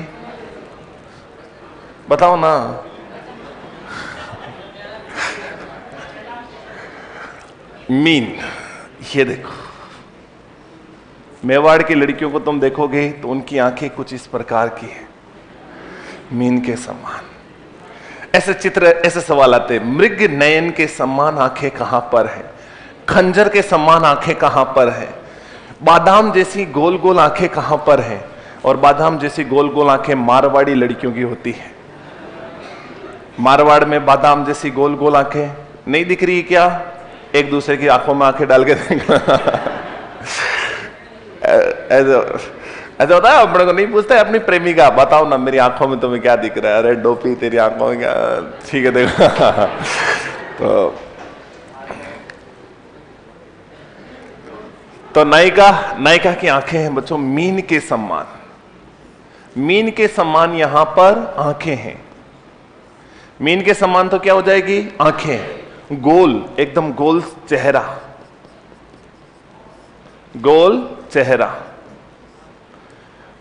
बताओ ना। मीन। ये देखो, मेवाड़ की लड़कियों को तुम देखोगे तो उनकी आंखें कुछ इस प्रकार की है, मीन के समान। ऐसे चित्र, ऐसे सवाल आते हैं। मृग नयन के समान आंखें कहां पर है? खंजर के समान आंखें कहां पर है? बादाम जैसी गोल गोल आंखें कहां पर है? और बादाम जैसी गोल गोल आंखें मारवाड़ी लड़कियों की होती है। मारवाड़ में बादाम जैसी गोल गोल आंखें नहीं दिख रही क्या? एक दूसरे की आंखों में आंखें डाल के देखना। ऐसा होता है, अपने को नहीं पूछता है अपनी प्रेमिका, बताओ ना मेरी आंखों में तुम्हें क्या दिख रहा है? अरे डोपी तेरी आंखों में क्या? ठीक है देखो। तो नायिका की आंखें हैं बच्चों मीन के समान। मीन के समान यहां पर आंखें हैं। मीन के समान तो क्या हो जाएगी? आंखें। गोल, एकदम गोल चेहरा, गोल चेहरा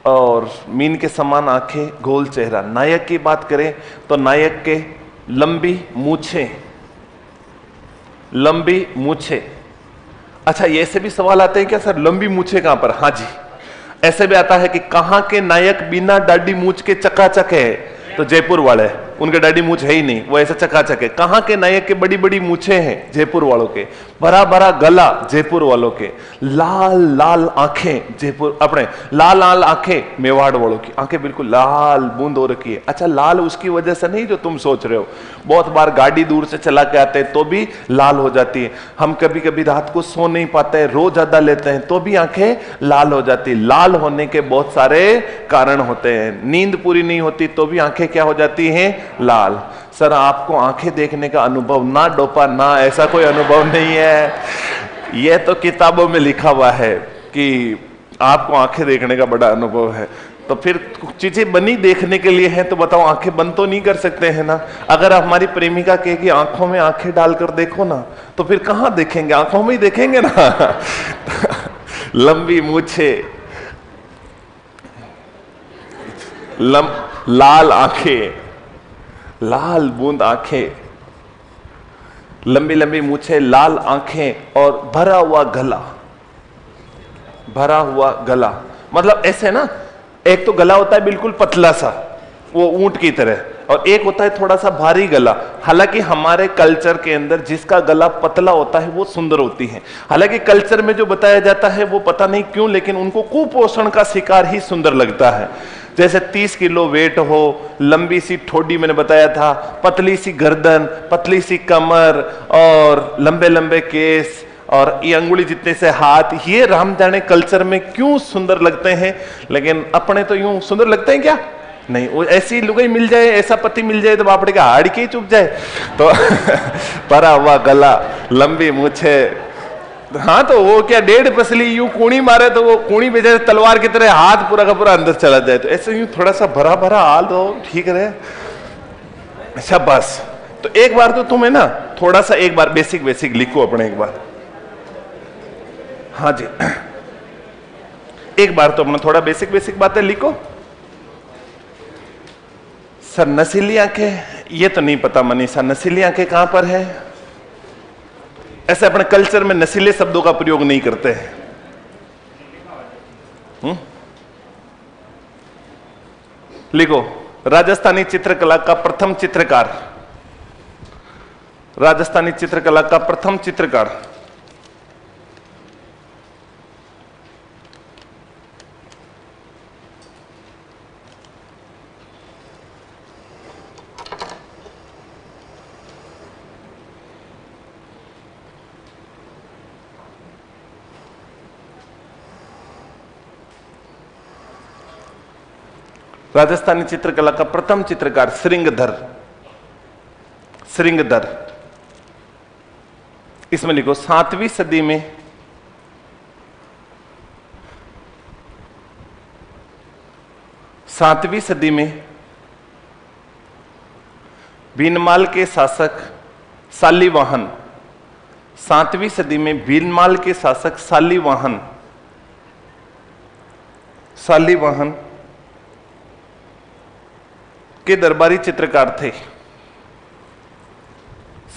और मीन के समान आंखें, गोल चेहरा। नायक की बात करें तो नायक के लंबी मूछें, लंबी मूछें। अच्छा, ये ऐसे भी सवाल आते हैं क्या सर, लंबी मूछें कहां पर? हाँ जी, ऐसे भी आता है कि कहां के नायक बिना दाढ़ी मूछ के चकाचक है? तो जयपुर वाले, उनके दाढ़ी मूछ है ही नहीं, वो ऐसे चकाचक है। कहां के नायक के बड़ी बड़ी मूछें हैं? जयपुर वालों के। भरा भरा गला जयपुर वालों के। लाल लाल आंखें जयपुर, अपने लाल लाल आंखें मेवाड़ वालों की। आंखें बिल्कुल लाल बूंद हो रखी है। अच्छा, लाल उसकी वजह से नहीं जो तुम सोच रहे हो, बहुत बार गाड़ी दूर से चला के आते हैं तो भी लाल हो जाती है। हम कभी कभी रात को सो नहीं पाते हैं, रो ज्यादा लेते हैं तो भी आंखें लाल हो जाती है। लाल होने के बहुत सारे कारण होते हैं। नींद पूरी नहीं होती तो भी आंखें क्या हो जाती हैं? लाल। सर आपको आंखें देखने का अनुभव ना डोपा ना, ऐसा कोई अनुभव नहीं है। यह तो किताबों में लिखा हुआ है कि आपको आंखें देखने का बड़ा अनुभव है। तो फिर चीजें बनी देखने के लिए हैं तो बताओ आंखें बंद तो नहीं कर सकते हैं ना। अगर हमारी प्रेमिका कहे कि आंखों में आंखें डालकर देखो ना, तो फिर कहां देखेंगे? आंखों में ही देखेंगे ना। लंबी मूछे, लाल आंखें, लाल बूंद आंखें, लंबी लंबी मूछें, लाल आंखें और भरा हुआ गला। भरा हुआ गला मतलब ऐसे ना, एक तो गला होता है बिल्कुल पतला सा, वो ऊंट की तरह, और एक होता है थोड़ा सा भारी गला। हालांकि हमारे कल्चर के अंदर जिसका गला पतला होता है वो सुंदर होती है। हालांकि कल्चर में जो बताया जाता है वो पता नहीं क्यों, लेकिन उनको कुपोषण का शिकार ही सुंदर लगता है। जैसे 30 किलो वेट हो, लंबी सी ठोडी मैंने बताया था, पतली सी गर्दन, पतली सी कमर और लंबे लंबे केस और ये अंगुली जितने से हाथ, ये राम जाने कल्चर में क्यों सुंदर लगते हैं। लेकिन अपने तो यूं सुंदर लगते हैं क्या? नहीं। वो ऐसी लुगाई मिल जाए, ऐसा पति मिल जाए तो बापड़े का हाड़ के ही चुप जाए। तो परा हुआ गला, लंबी मूछे, हाँ तो वो क्या 1.5 पसली यूं कूणी मारे तो वो कूणी बेचारे तलवार की तरह हाथ पूरा का पूरा अंदर चला जाए। तो ऐसे यूं थोड़ा सा भरा भरा हाल तो ठीक रहे। अच्छा बस, तो एक बार तो तुम्हें ना थोड़ा सा एक बार बेसिक बेसिक लिखो अपने एक बार। हाँ जी, एक बार तो अपना थोड़ा बेसिक बेसिक बातें लिखो। सर नसीली आंखें, ये तो नहीं पता मनीषा, नसीली आंखें कहां पर है? ऐसे अपने कल्चर में नसीले शब्दों का प्रयोग नहीं करते हैं। लिखो, राजस्थानी चित्रकला का प्रथम चित्रकार, राजस्थानी चित्रकला का प्रथम चित्रकार। राजस्थानी चित्रकला का प्रथम चित्रकार श्रृंगधर। श्रृंगधर, इसमें लिखो 7वीं सदी में भीनमाल के शासक शालिवाहन, 7वीं सदी में भीनमाल के शासक शालिवाहन के दरबारी चित्रकार थे।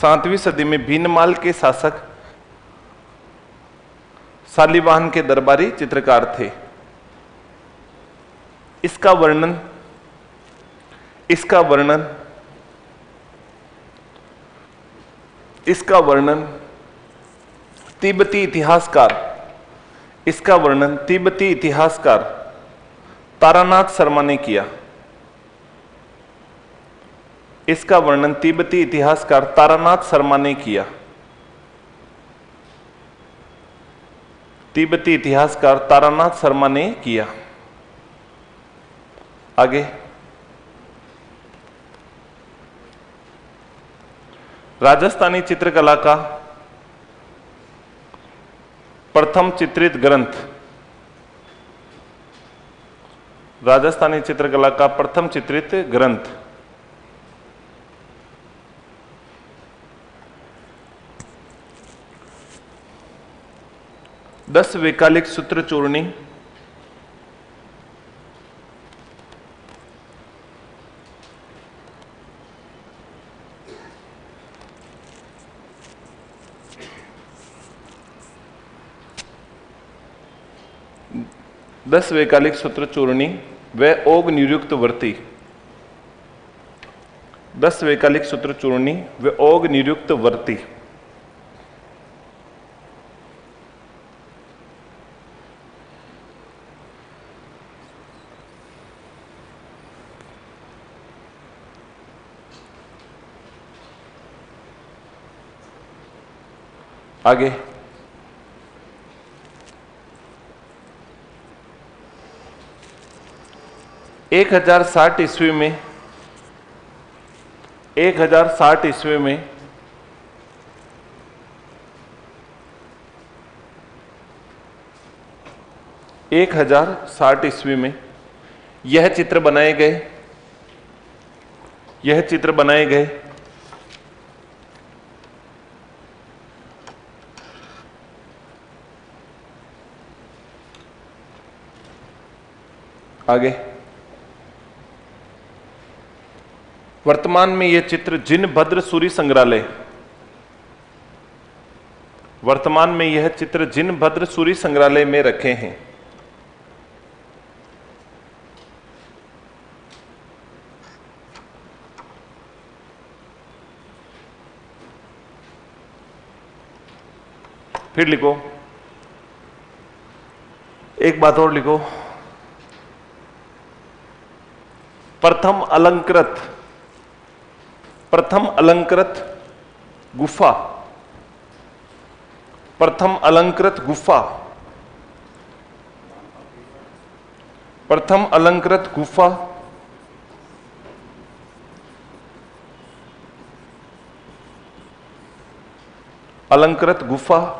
7वीं सदी में भीनमाल के शासक शालिवाहन के दरबारी चित्रकार थे। इसका वर्णन तिब्बती इतिहासकार तारानाथ शर्मा ने किया। इसका वर्णन तिब्बती इतिहासकार तारानाथ शर्मा ने किया। तिब्बती इतिहासकार तारानाथ शर्मा ने किया। आगे, राजस्थानी चित्रकला का प्रथम चित्रित ग्रंथ, राजस्थानी चित्रकला का प्रथम चित्रित ग्रंथ 10 वैकालिक सूत्र चूर्णी, व ओग निरुक्त वर्ती। 10 वैकालिक सूत्र चूर्णी व ओग निरुक्त वर्ती। आगे, 1060 ईस्वी में 1060 ईस्वी में यह चित्र बनाए गए। आगे, वर्तमान में यह चित्र जिनभद्र सूरी संग्रहालय में रखे हैं। फिर लिखो, एक बात और लिखो, प्रथम अलंकृत गुफा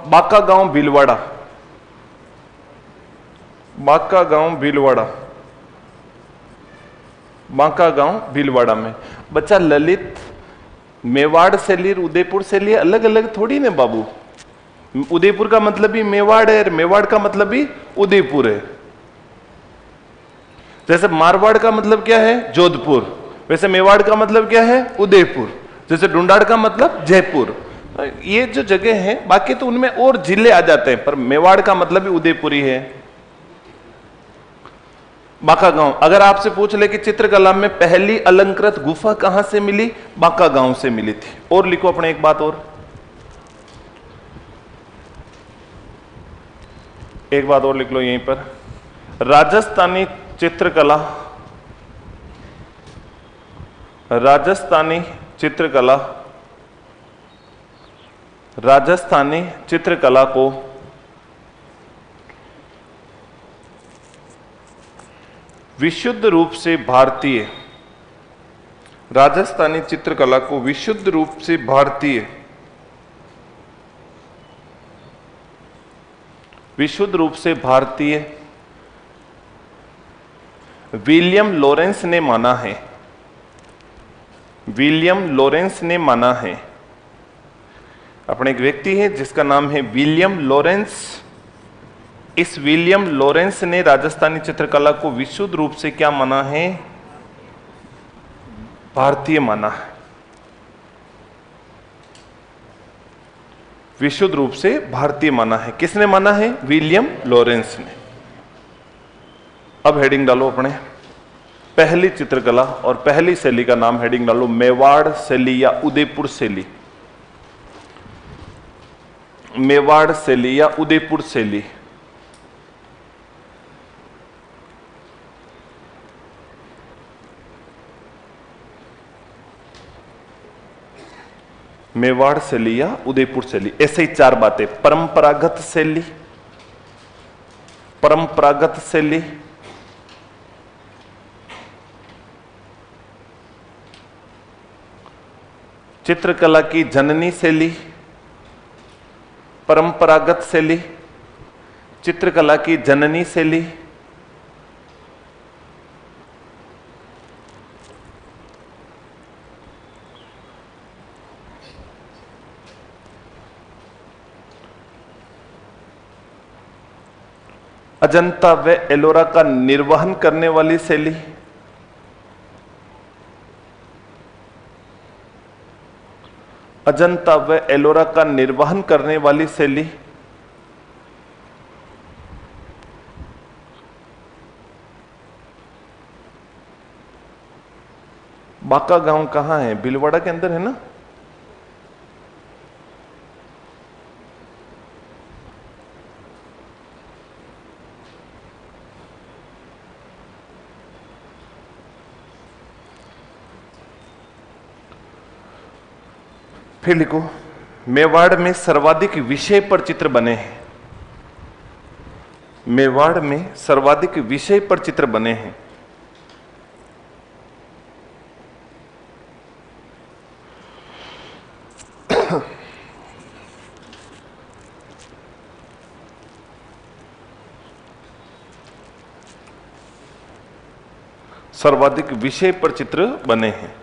बांका गांव भीलवाड़ा में। बच्चा, ललित मेवाड़ से ली उदयपुर से लिए अलग अलग थोड़ी ने बाबू। उदयपुर का मतलब भी मेवाड़ है, मेवाड़ का मतलब भी उदयपुर है। जैसे मारवाड़ का मतलब क्या है? जोधपुर। वैसे मेवाड़ का मतलब क्या है? उदयपुर। जैसे ढूंढाड़ का मतलब जयपुर। ये जो जगह है, बाकी तो उनमें और जिले आ जाते हैं, पर मेवाड़ का मतलब भी उदयपुरी है। बांका गांव, अगर आपसे पूछ ले कि चित्रकला में पहली अलंकृत गुफा कहां से मिली? बांका गांव से मिली थी। और लिखो अपने एक बात और, लिख लो यहीं पर। राजस्थानी चित्रकला को विशुद्ध रूप से भारतीय, राजस्थानी चित्रकला को विशुद्ध रूप से भारतीय, विशुद्ध रूप से भारतीय विलियम लॉरेंस ने माना है। विलियम लॉरेंस ने माना है। अपने एक व्यक्ति है जिसका नाम है विलियम लॉरेंस। इस विलियम लॉरेंस ने राजस्थानी चित्रकला को विशुद्ध रूप से क्या माना है? भारतीय माना है। विशुद्ध रूप से भारतीय माना है। किसने माना है? विलियम लॉरेंस ने। अब हेडिंग डालो अपने, पहली चित्रकला और पहली शैली का नाम हेडिंग डालो मेवाड़ शैली या उदयपुर शैली। मेवाड़ शैली या उदयपुर शैली। मेवाड़ शैली या उदयपुर शैली, ऐसे ही चार बातें। परंपरागत शैली, परंपरागत शैली, चित्रकला की जननी शैली, परंपरागत शैली, चित्रकला की जननी शैली, अजंता व एलोरा का निर्वहन करने वाली शैली, अजंता व एलोरा का निर्वहन करने वाली शैली, बांका गांव कहां है? भीलवाड़ा के अंदर है ना? फिर लिखो, मेवाड़ में सर्वाधिक विषय पर चित्र बने हैं। मेवाड़ में सर्वाधिक विषय पर चित्र बने हैं। सर्वाधिक विषय पर चित्र बने हैं।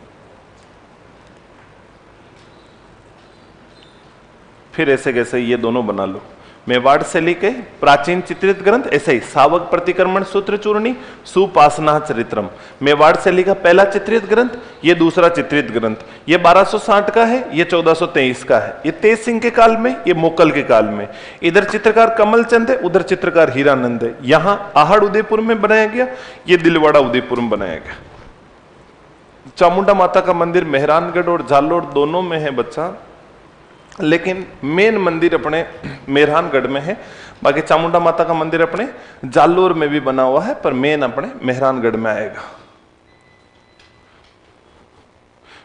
फिर ऐसे कैसे ये दोनों बना लो। मेवाड़ शैली के प्राचीन चित्रित ग्रंथ, ऐसे ही सावक प्रतिक्रमण सूत्र चूर्णी, सुपासना चरित्रम। मेवाड़ शैली का पहला चित्रित ग्रंथ, ये दूसरा चित्रित ग्रंथ। ये 1260 का है, ये 1423 का है। ये तेज सिंह के काल में, ये मोकल के काल में। इधर चित्रकार कमल चंद है, उधर चित्रकार हीरानंद है। यहां आहड़ उदयपुर में बनाया गया, ये दिलवाड़ा उदयपुर में बनाया गया। चामुंडा माता का मंदिर मेहरानगढ़ और जालोर दोनों में है बच्चा, लेकिन मेन मंदिर अपने मेहरानगढ़ में है। बाकी चामुंडा माता का मंदिर अपने जालोर में भी बना हुआ है, पर मेन अपने मेहरानगढ़ में आएगा।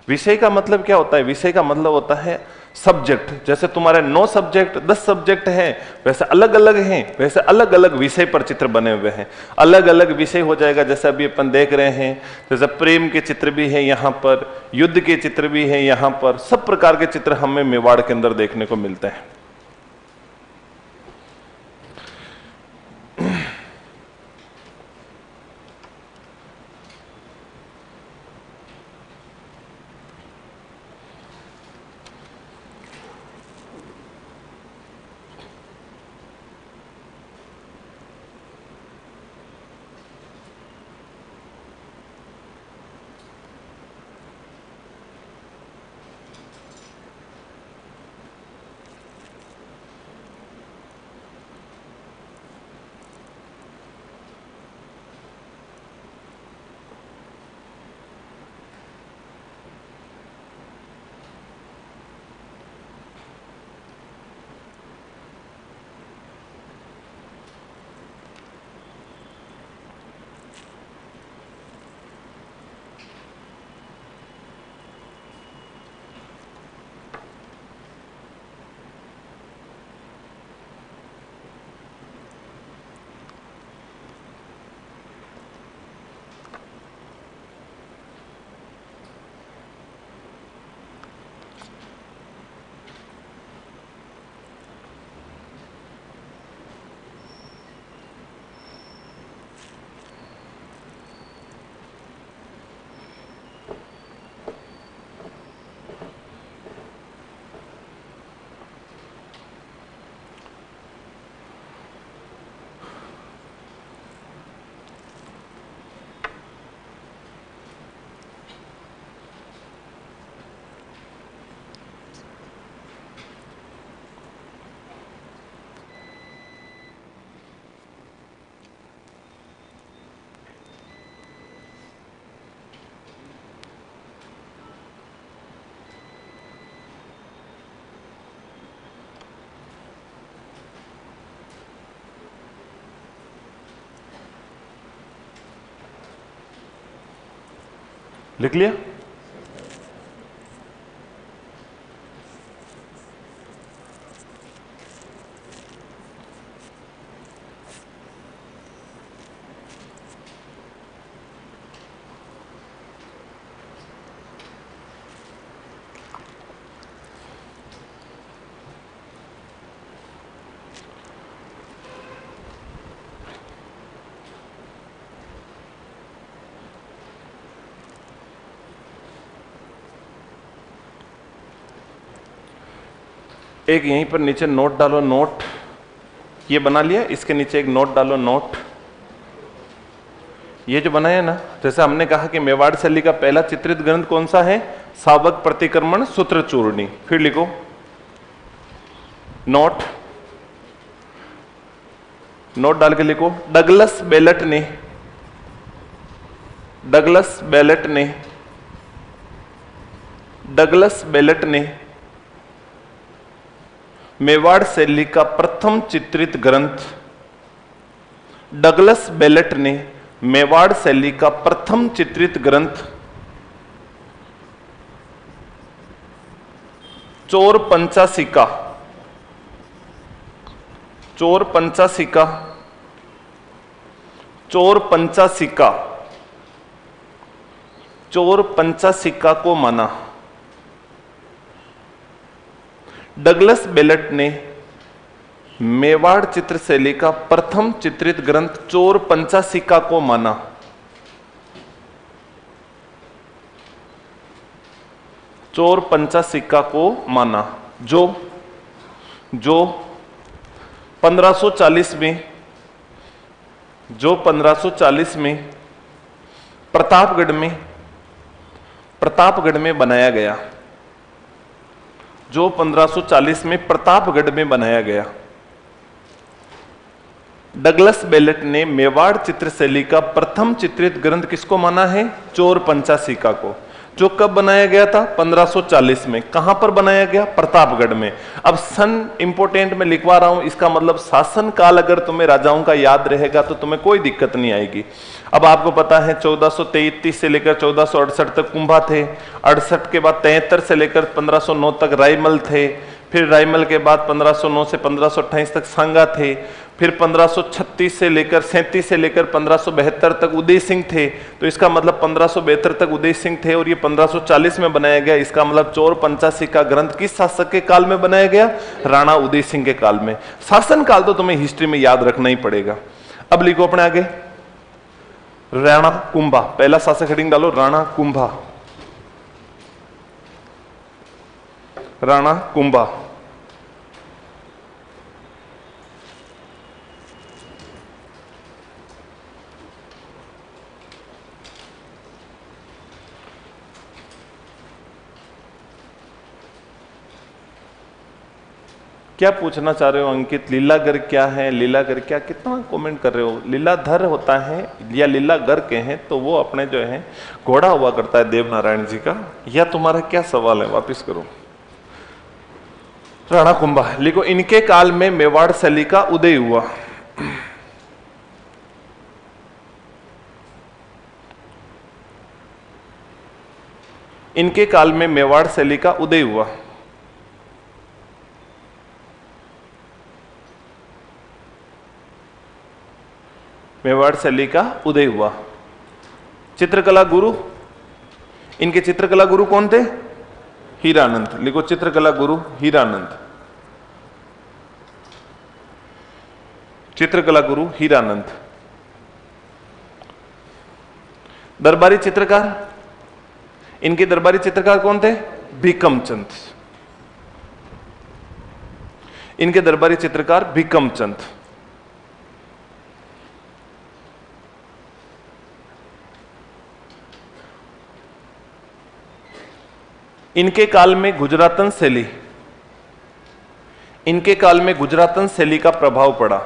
विषय का मतलब क्या होता है? विषय का मतलब होता है सब्जेक्ट। जैसे तुम्हारे 9 सब्जेक्ट 10 सब्जेक्ट हैं, वैसे अलग अलग हैं, वैसे अलग अलग विषय पर चित्र बने हुए हैं। अलग अलग विषय हो जाएगा, जैसे अभी अपन देख रहे हैं, जैसे प्रेम के चित्र भी है यहाँ पर, युद्ध के चित्र भी है यहाँ पर। सब प्रकार के चित्र हमें मेवाड़ के अंदर देखने को मिलते हैं। लिख लिया? एक यहीं पर नीचे नोट डालो, नोट ये बना लिया, इसके नीचे एक नोट डालो, नोट ये जो बनाया ना, जैसे हमने कहा कि मेवाड़ शैली का पहला चित्रित ग्रंथ कौन सा है? सावक प्रतिक्रमण सूत्र चूर्णी। फिर लिखो नोट, नोट डाल के लिखो डगलस बेलेट ने, डगलस बेलेट ने, डगलस बेलेट ने मेवाड़ शैली का प्रथम चित्रित ग्रंथ, डगलस बेलेट ने मेवाड़ शैली का प्रथम चित्रित ग्रंथ चोर पंचासिका, चोर पंचासिका, चोर पंचासिका, चोर पंचासिका को माना। डगलस बेलेट ने मेवाड़ चित्र शैली का प्रथम चित्रित ग्रंथ चोर पंचासिका को माना। चोर पंचासिका को माना जो 1540 में, जो 1540 में प्रतापगढ़ में बनाया गया, जो 1540 में प्रतापगढ़ में बनाया गया। डगलस बेलेट ने मेवाड़ चित्र शैली का प्रथम चित्रित ग्रंथ किसको माना है? चोर पंचासिका को। जो कब बनाया गया था? 1540 में। कहां पर बनाया गया? प्रतापगढ़ में। अब सन इंपोर्टेंट में लिखवा रहा हूं, इसका मतलब शासन काल अगर तुम्हें राजाओं का याद रहेगा तो तुम्हें कोई दिक्कत नहीं आएगी। अब आपको पता है 1433 से लेकर 1468 तक कुंभा थे, 68 के बाद 73 से लेकर 1509 तक रायमल थे, फिर रायमल के बाद 1509 से 1528 तक सांगा थे, फिर 1536 से लेकर 37 से लेकर 1572 तक उदय सिंह थे। तो इसका मतलब 1572 तक उदय सिंह थे और ये 1540 में बनाया गया। इसका मतलब चोर पंचासिका ग्रंथ किस शासक के काल में बनाया गया? राणा उदय सिंह के काल में। शासन काल तो तुम्हें हिस्ट्री में याद रखना ही पड़ेगा। अब लिखो अपने आगे राणा कुंभा, पहला शासक हेडिंग डालो राणा कुंभा, राणा कुंभा। क्या पूछना चाह रहे हो अंकित? लीलागर क्या है? लीलागर क्या, कितना कमेंट कर रहे हो? लीलाधर होता है या लीलागर के हैं तो वो अपने जो है घोड़ा हुआ करता है देवनारायण जी का। या तुम्हारा क्या सवाल है? वापिस करो। राणा कुंभा लिखो इनके काल में मेवाड़ शैली का उदय हुआ। इनके काल में मेवाड़ शैली का उदय हुआ। मेवाड़ शैली का उदय हुआ। चित्रकला गुरु, इनके चित्रकला गुरु कौन थे? हीरानंद। लिखो चित्रकला गुरु हीरानंद, चित्रकला गुरु हीरानंद। दरबारी चित्रकार, इनके दरबारी चित्रकार कौन थे? भीकमचंद। इनके दरबारी चित्रकार भीकमचंद। इनके काल में गुजरातन शैली, इनके काल में गुजरातन शैली का प्रभाव पड़ा।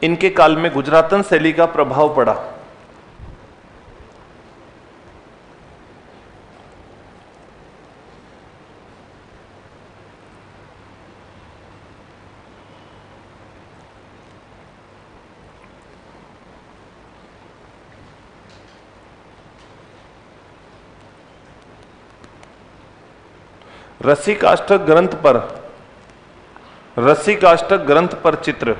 इनके काल में गुजरातन शैली का प्रभाव पड़ा। रसिकाष्टक ग्रंथ पर चित्र,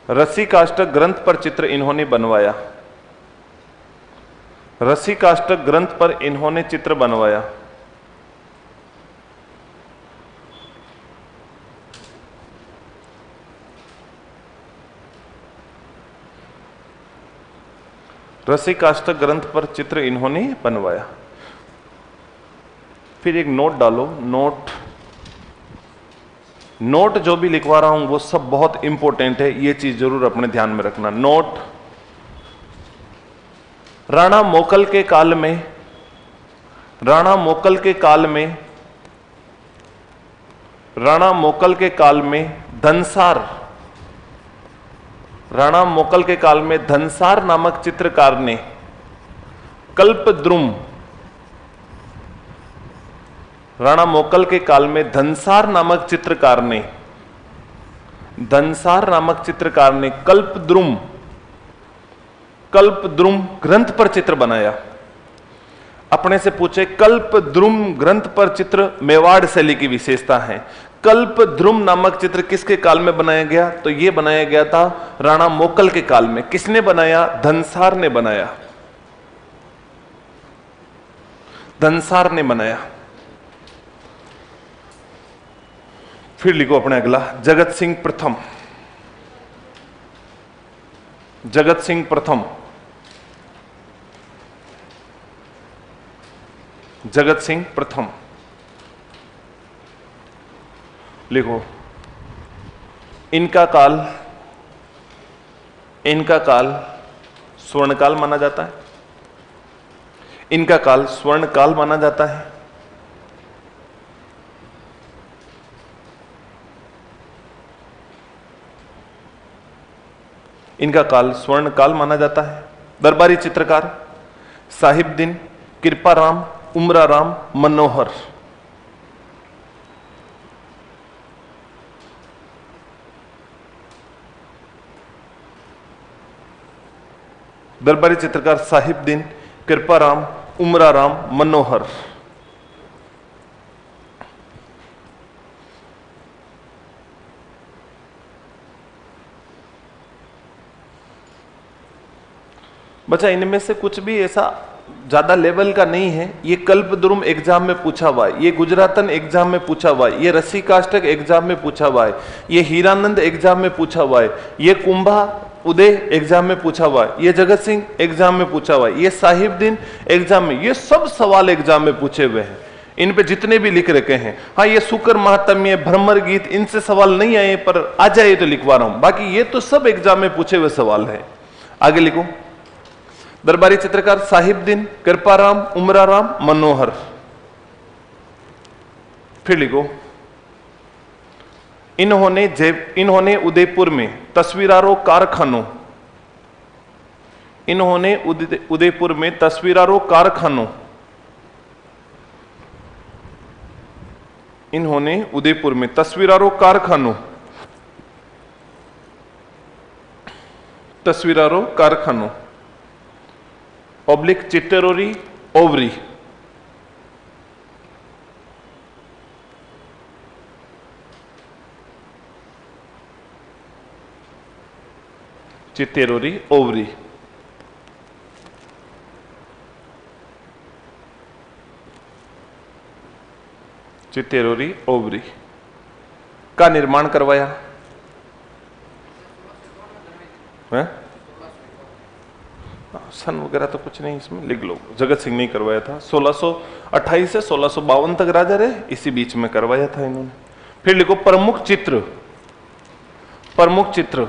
रसिकाष्टक ग्रंथ पर चित्र इन्होंने बनवाया। रसिकाष्टक ग्रंथ पर इन्होंने चित्र बनवाया। रसिकाष्टक ग्रंथ पर चित्र इन्होंने बनवाया। फिर एक नोट डालो। नोट जो भी लिखवा रहा हूं वो सब बहुत इंपॉर्टेंट है, ये चीज जरूर अपने ध्यान में रखना। नोट, राणा मोकल के काल में धनसार नामक चित्रकार ने कल्पद्रुम, राणा मोकल के काल में धनसार नामक चित्रकार ने कल्पद्रुम ग्रंथ पर चित्र बनाया। अपने से पूछे कल्पद्रुम ग्रंथ पर चित्र मेवाड़ शैली की विशेषता है। कल्पद्रुम नामक चित्र किसके काल में बनाया गया? तो यह बनाया गया था राणा मोकल के काल में। किसने बनाया? धनसार ने बनाया। धनसार ने बनाया। फिर लिखो अपने अगला, जगत सिंह प्रथम। जगत सिंह प्रथम, जगत सिंह प्रथम लिखो। इनका काल स्वर्णकाल माना जाता है। इनका काल स्वर्णकाल माना जाता है। इनका काल स्वर्णकाल माना जाता है। दरबारी चित्रकार साहिबदीन, कृपाराम, उमराराम, मनोहर। दरबारी चित्रकार साहिबदीन, कृपाराम, उमराराम, मनोहर। बच्चा इनमें से कुछ भी ऐसा ज्यादा लेवल का नहीं है। ये कल्पद्रुम एग्जाम में पूछा हुआ है, ये गुजरातन एग्जाम में पूछा हुआ है, ये रसिकाष्टक एग्जाम में पूछा हुआ है, ये हीरानंद एग्जाम में पूछा हुआ है, ये कुंभा उदय एग्जाम में पूछा हुआ है, ये जगत सिंह एग्जाम में पूछा हुआ है, ये साहिबदीन एग्जाम में, ये सब सवाल एग्जाम में पूछे हुए हैं। इन पे जितने भी लिख रखे हैं, हाँ ये शुक्र महात्म्य, भ्रमर गीत, इनसे सवाल नहीं आए, पर आ जाए तो लिखवा रहा हूं। बाकी ये तो सब एग्जाम में पूछे हुए सवाल है। आगे लिखो। दरबारी चित्रकार साहिबदीन, कृपाराम, उमराराम, मनोहर। फिर लिखो। इन्होंने उदयपुर में तस्वीरारों कारखानों, इन्होंने उदयपुर में तस्वीरारों कारखानों, इन्होंने उदयपुर में तस्वीरारों कारखानों, तस्वीरारों कारखानों ऑब्लिक चित्तेरोरी ओवरी, चित्तेरोरी ओवरी। चित्तेरोरी ओवरी का निर्माण करवाया है? सन वगैरह तो कुछ नहीं इसमें लिख लो। जगत सिंह नहीं करवाया था। 1628 से 1652 तक राजा रहे, इसी बीच में करवाया था इन्होंने। फिर लिखो प्रमुख चित्र। प्रमुख चित्र,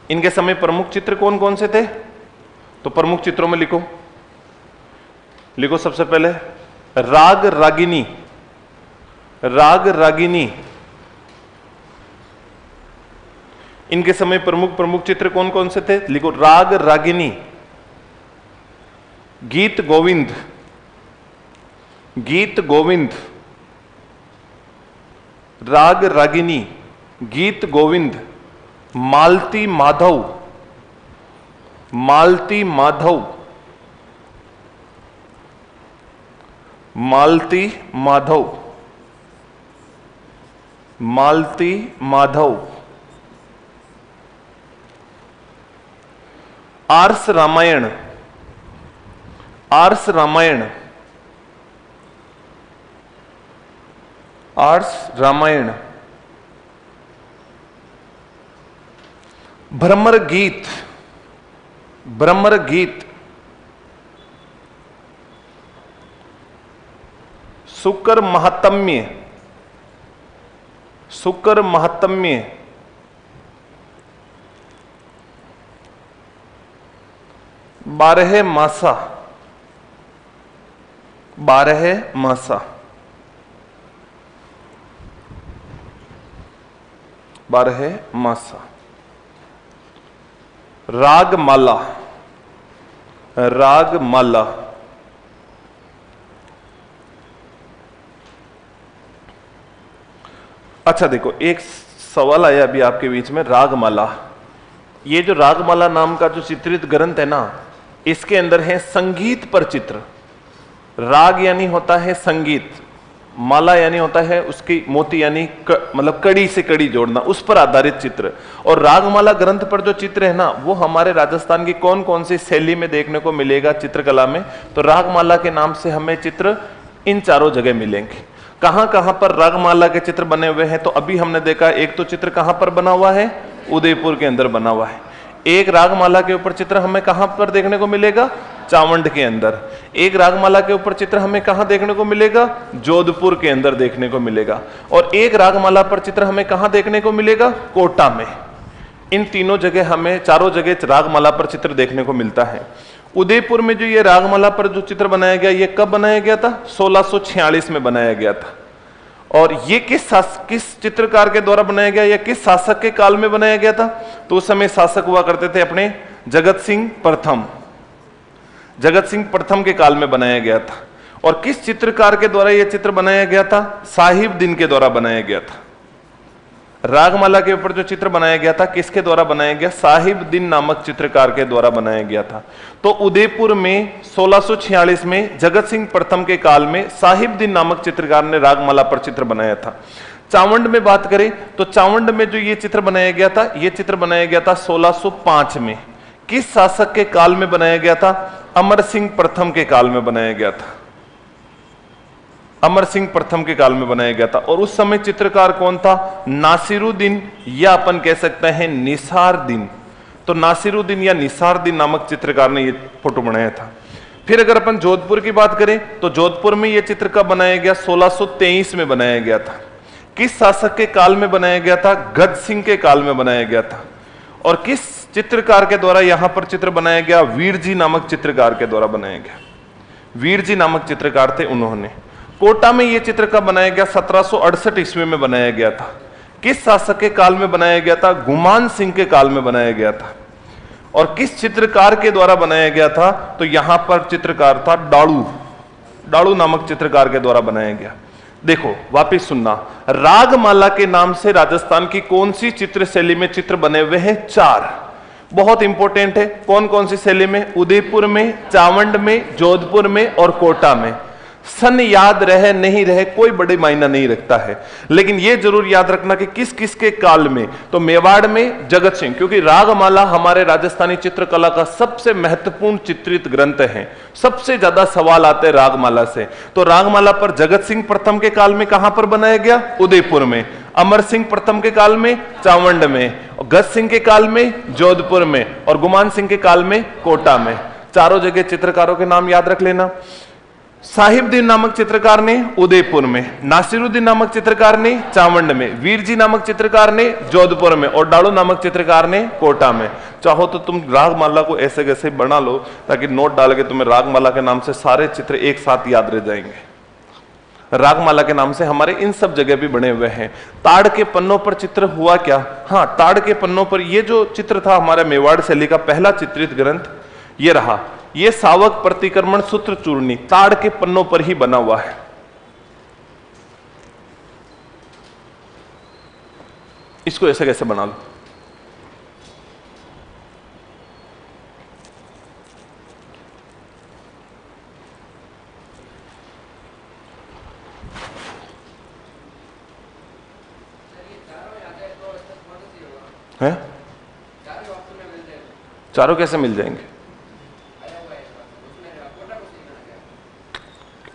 इनके समय प्रमुख चित्र कौन कौन से थे? तो प्रमुख चित्रों में लिखो। लिखो सबसे पहले राग रागिनी। राग रागिनी, इनके समय प्रमुख चित्र कौन कौन से थे? लिखो राग रागिनी, गीत गोविंद, गीत गोविंद, राग रागिनी, गीत गोविंद, मालती माधव, मालती माधव, मालती माधव, मालती माधव। आर्स रामायण, आर्स रामायण, आर्स रामायण। भ्रमर गीत, भ्रमर गीत। शुक्र महात्म्य, शुक्र महात्म्य। बारह मासा, बारह मासा, बारह मासा। रागमाला, रागमाला। अच्छा देखो, एक सवाल आया अभी आपके बीच में, रागमाला। ये जो रागमाला नाम का जो चित्रित ग्रंथ है ना, इसके अंदर है संगीत पर चित्र। राग यानी होता है संगीत, माला यानी होता है उसकी मोती यानी मतलब कड़ी से कड़ी जोड़ना, उस पर आधारित चित्र। और रागमाला ग्रंथ पर जो चित्र है ना, वो हमारे राजस्थान की कौन कौन सी शैली में देखने को मिलेगा चित्रकला में? तो रागमाला के नाम से हमें चित्र इन चारों जगह मिलेंगे। कहां कहां पर रागमाला के चित्र बने हुए हैं? तो अभी हमने देखा एक तो चित्र कहां पर बना हुआ है, उदयपुर के अंदर बना हुआ है। एक रागमाला के ऊपर चित्र हमें कहां पर देखने को मिलेगा? चावंड के अंदर। एक रागमाला के ऊपर चित्र हमें कहां देखने को मिलेगा? जोधपुर के अंदर देखने को मिलेगा। और एक रागमाला पर चित्र हमें कहां देखने को मिलेगा? कोटा में। इन तीनों जगह हमें, चारों जगह रागमाला पर चित्र देखने को मिलता है। उदयपुर में जो ये रागमाला पर जो चित्र बनाया गया, ये कब बनाया गया था? 1646 में बनाया गया था। और ये किस चित्रकार के द्वारा बनाया गया या किस शासक के काल में बनाया गया था? तो उस समय शासक हुआ करते थे अपने जगत सिंह प्रथम, जगत सिंह प्रथम के काल में बनाया गया था। और किस चित्रकार के द्वारा यह चित्र बनाया गया था? साहिबदीन के द्वारा बनाया गया था। रागमाला के ऊपर जो चित्र बनाया गया था, किसके द्वारा बनाया गया? साहिबदीन नामक चित्रकार के द्वारा बनाया गया था। तो उदयपुर में 1646 में जगत सिंह प्रथम के काल में साहिबदीन नामक चित्रकार ने रागमाला पर चित्र बनाया था। चावंड में बात करें तो चावंड में जो ये चित्र बनाया गया था, ये चित्र बनाया गया था 1605 में। किस शासक के काल में बनाया गया था? अमर सिंह प्रथम के काल में बनाया गया था। अमर सिंह प्रथम के काल में बनाया गया था। और उस समय चित्रकार कौन था? नासिरुद्दीन, या अपन कह सकते हैं निसारदीन। तो नासिरुद्दीन या निसारदीन नामक चित्रकार ने ये फोटो बनाया था। फिर अगर अपन जोधपुर की बात करें तो जोधपुर में यह चित्र कब बनाया गया? 1623 में बनाया गया था। किस शासक के काल में बनाया गया था? गज सिंह के काल में बनाया गया था। और किस चित्रकार के द्वारा यहां पर चित्र बनाया गया? वीर जी नामक चित्रकार के द्वारा बनाया गया। वीर जी नामक चित्रकार थे उन्होंने। कोटा में यह चित्र कब बनाया गया? 1768 ईस्वी में बनाया गया था। किस शासक के काल में बनाया गया था? गुमान सिंह के काल में बनाया गया था। और किस चित्रकार के द्वारा बनाया गया था? तो यहां पर चित्रकार था डाड़ू, डाड़ू नामक चित्रकार के द्वारा बनाया गया। देखो वापिस सुनना, रागमाला के नाम से राजस्थान की कौन सी चित्र शैली में चित्र बने हुए हैं? 4। बहुत इंपॉर्टेंट है। कौन कौन सी शैली में? उदयपुर में, चावंड में, जोधपुर में और कोटा में। सन याद रहे नहीं रहे कोई बड़े मायना नहीं रखता है, लेकिन यह जरूर याद रखना कि किस किस के काल में। तो मेवाड़ में जगत सिंह, क्योंकि रागमाला हमारे राजस्थानी चित्रकला का सबसे महत्वपूर्ण चित्रित ग्रंथ है। सबसे ज्यादा सवाल आते हैं रागमाला से। तो रागमाला पर जगत सिंह प्रथम के काल में कहां पर बनाया गया? उदयपुर में। अमर सिंह प्रथम के काल में चावंड में, गज सिंह के काल में जोधपुर में और गुमान सिंह के काल में कोटा में। चारों जगह चित्रकारों के नाम याद रख लेना। साहिबदीन नामक चित्रकार ने उदयपुर में, नासिरुद्दीन नामक चित्रकार ने चावंड में, वीर जी नामक चित्रकार ने जोधपुर में और डाड़ू नामक चित्रकार ने कोटा में। चाहो तो तुम रागमाला को ऐसे कैसे बना लो ताकि नोट डाल के तुम्हें रागमाला के नाम से सारे चित्र एक साथ याद रह जाएंगे। रागमाला के नाम से हमारे इन सब जगह भी बने हुए हैं। ताड़ के पन्नों पर चित्र हुआ क्या? हाँ, ताड़ के पन्नों पर ये जो चित्र था हमारा मेवाड़ शैली का पहला चित्रित ग्रंथ ये रहा। ये सावक प्रतिक्रमण सूत्र चूर्णी ताड़ के पन्नों पर ही बना हुआ है। इसको ऐसे कैसे बना लो। चारों कैसे मिल जाएंगे?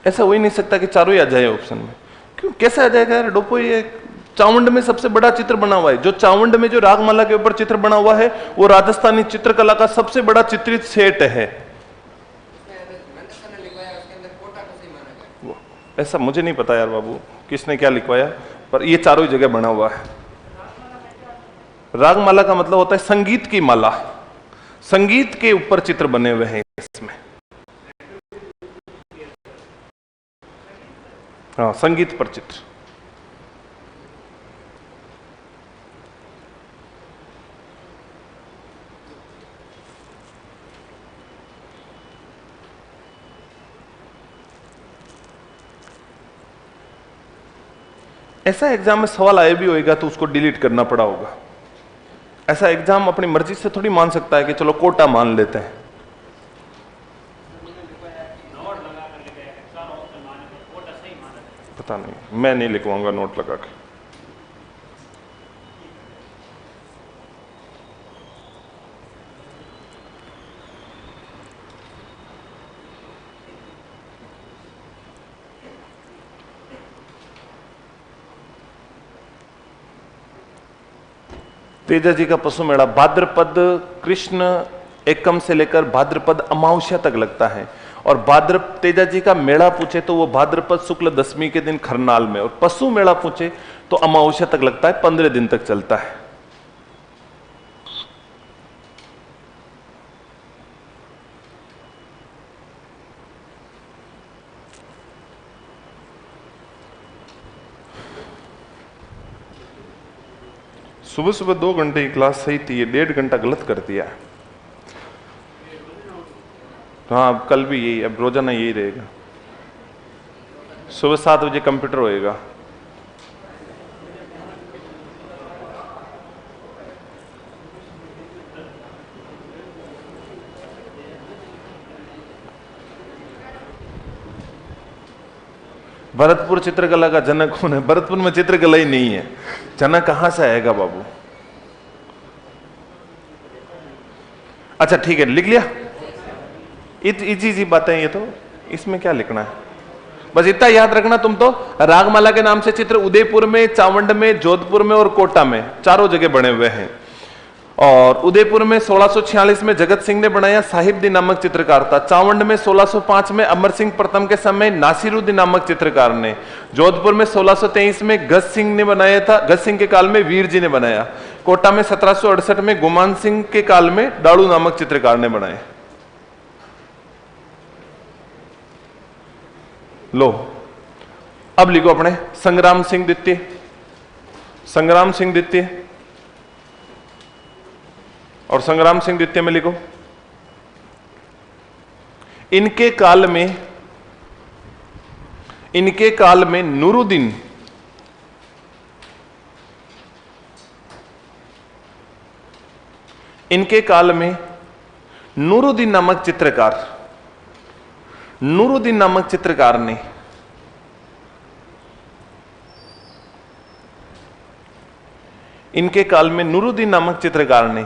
ऐसा हो ही नहीं सकता कि चारों ही आ जाए ऑप्शन में। क्यों, कैसे आ जाएगा यार डोपो? ये चावंड में सबसे बड़ा चित्र बना हुआ है। जो चावंड में जो रागमाला के ऊपर चित्र बना हुआ है वो राजस्थानी चित्रकला का सबसे बड़ा चित्रित सेट है। ऐसा मुझे नहीं पता यार बाबू किसने क्या लिखवाया, पर ये चारों जगह बना हुआ है। रागमाला का मतलब होता है संगीत की माला, संगीत के ऊपर चित्र बने हुए हैं इसमें। हाँ, संगीत पर चित्र। ऐसा एग्जाम में सवाल आए भी होएगा तो उसको डिलीट करना पड़ा होगा। ऐसा एग्जाम अपनी मर्जी से थोड़ी मान सकता है कि चलो कोटा मान लेते हैं। पता नहीं, मैं नहीं लिखवाऊंगा नोट लगा के। तेजा जी का पशु मेला भाद्रपद कृष्ण एकम से लेकर भाद्रपद अमावस्या तक लगता है। और तेजा जी का मेला पूछे तो वो भाद्रपद शुक्ल दशमी के दिन खरनाल में, और पशु मेला पूछे तो अमावस्या तक लगता है, 15 दिन तक चलता है। सुबह सुबह 2 घंटे की क्लास सही थी, ये 1.5 घंटा गलत कर दिया। हाँ, कल भी यही, अब रोजाना यही रहेगा। सुबह 7 बजे कंप्यूटर होएगा। भरतपुर चित्रकला का जनक कौन है? भरतपुर में चित्रकला ही नहीं है, जनक कहां से आएगा बाबू? अच्छा ठीक है, लिख लिया। इजी बातें ये तो, इसमें क्या लिखना है? बस इतना याद रखना तुम तो, रागमाला के नाम से चित्र उदयपुर में, चावंड में, जोधपुर में और कोटा में चारों जगह बने हुए हैं। और उदयपुर में 1646 में जगत सिंह ने बनाया, साहिबदी नामक चित्रकार था। चावंड में 1605 में अमर सिंह प्रथम के समय नासिरुद्दीन नामक चित्रकार ने। जोधपुर में 1623 में गज सिंह ने बनाया था, गज सिंह के काल में वीर जी ने बनाया। कोटा में 1768 में गुमान सिंह के काल में डाड़ू नामक चित्रकार ने बनाए। लो अब लिखो अपने संग्राम सिंह द्वितीय, संग्राम सिंह द्वितीय, और संग्राम सिंह द्वितीय में लिखो इनके काल में, इनके काल में नूरुद्दीन, इनके काल में नूरुद्दीन नामक चित्रकार, नूरुद्दीन नामक चित्रकार ने इनके काल में नूरुद्दीन नामक चित्रकार ने,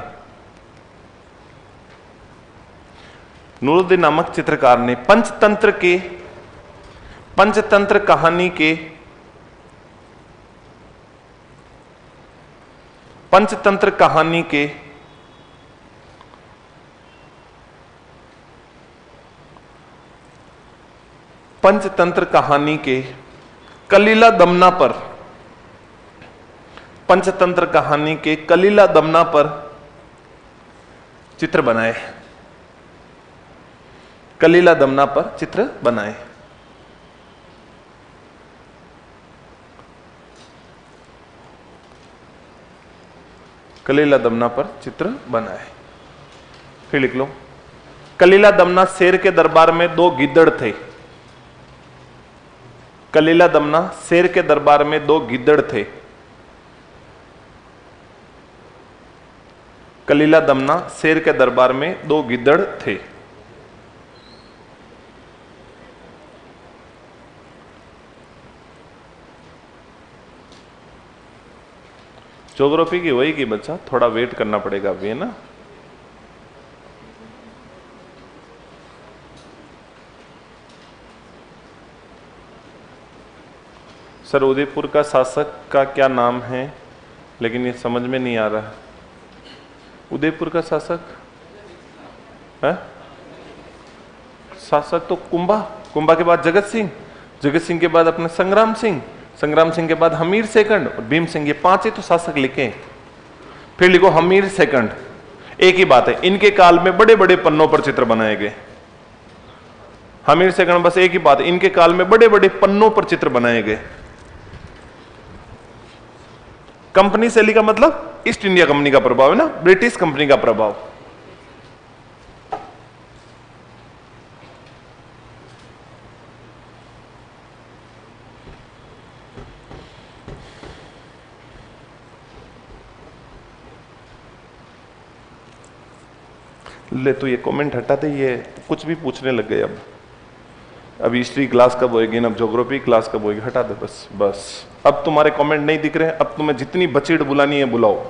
नूरुद्दीन नामक चित्रकार ने पंचतंत्र के, पंचतंत्र कहानी के, पंचतंत्र कहानी के पंचतंत्र कहानी के कलीला दमना पर, पंचतंत्र कहानी के कलीला दमना पर चित्र बनाए, कलीला दमना पर चित्र बनाए। कलीला दमना पर चित्र बनाए। फिर लिख लो कलीला दमना शेर के दरबार में 2 गिद्दड़ थे। कलीला दमना शेर के दरबार में 2 गिद्दड़ थे। कलीला दमना शेर के दरबार में 2 गिद्दड़ थे। ज्योग्राफी की वही की बच्चा, थोड़ा वेट करना पड़ेगा अभी, है ना। सर उदयपुर का शासक का क्या नाम है, लेकिन ये समझ में नहीं आ रहा। उदयपुर का शासक है, शासक तो कुंभा के बाद जगत सिंह के बाद अपने संग्राम सिंह के बाद हमीर सेकंड और भीम सिंह, ये 5 ही तो शासक लिखे। फिर लिखो हमीर सेकंड। एक ही बात है, इनके काल में बड़े बड़े पन्नों पर चित्र बनाए गए। हमीर सेकंड, बस एक ही बात है, इनके काल में बड़े बड़े पन्नों पर चित्र बनाए गए। कंपनी शैली का मतलब ईस्ट इंडिया कंपनी का प्रभाव है ना, ब्रिटिश कंपनी का प्रभाव। ले तो ये कमेंट हटा दे, ये कुछ भी पूछने लग गए। अब हिस्ट्री क्लास कब होएगी, अब ज्योग्राफी क्लास कब होएगी, हटा दे बस। अब तुम्हारे कमेंट नहीं दिख रहे हैं, अब तुम्हें जितनी बचीड़ बुलानी है बुलाओ।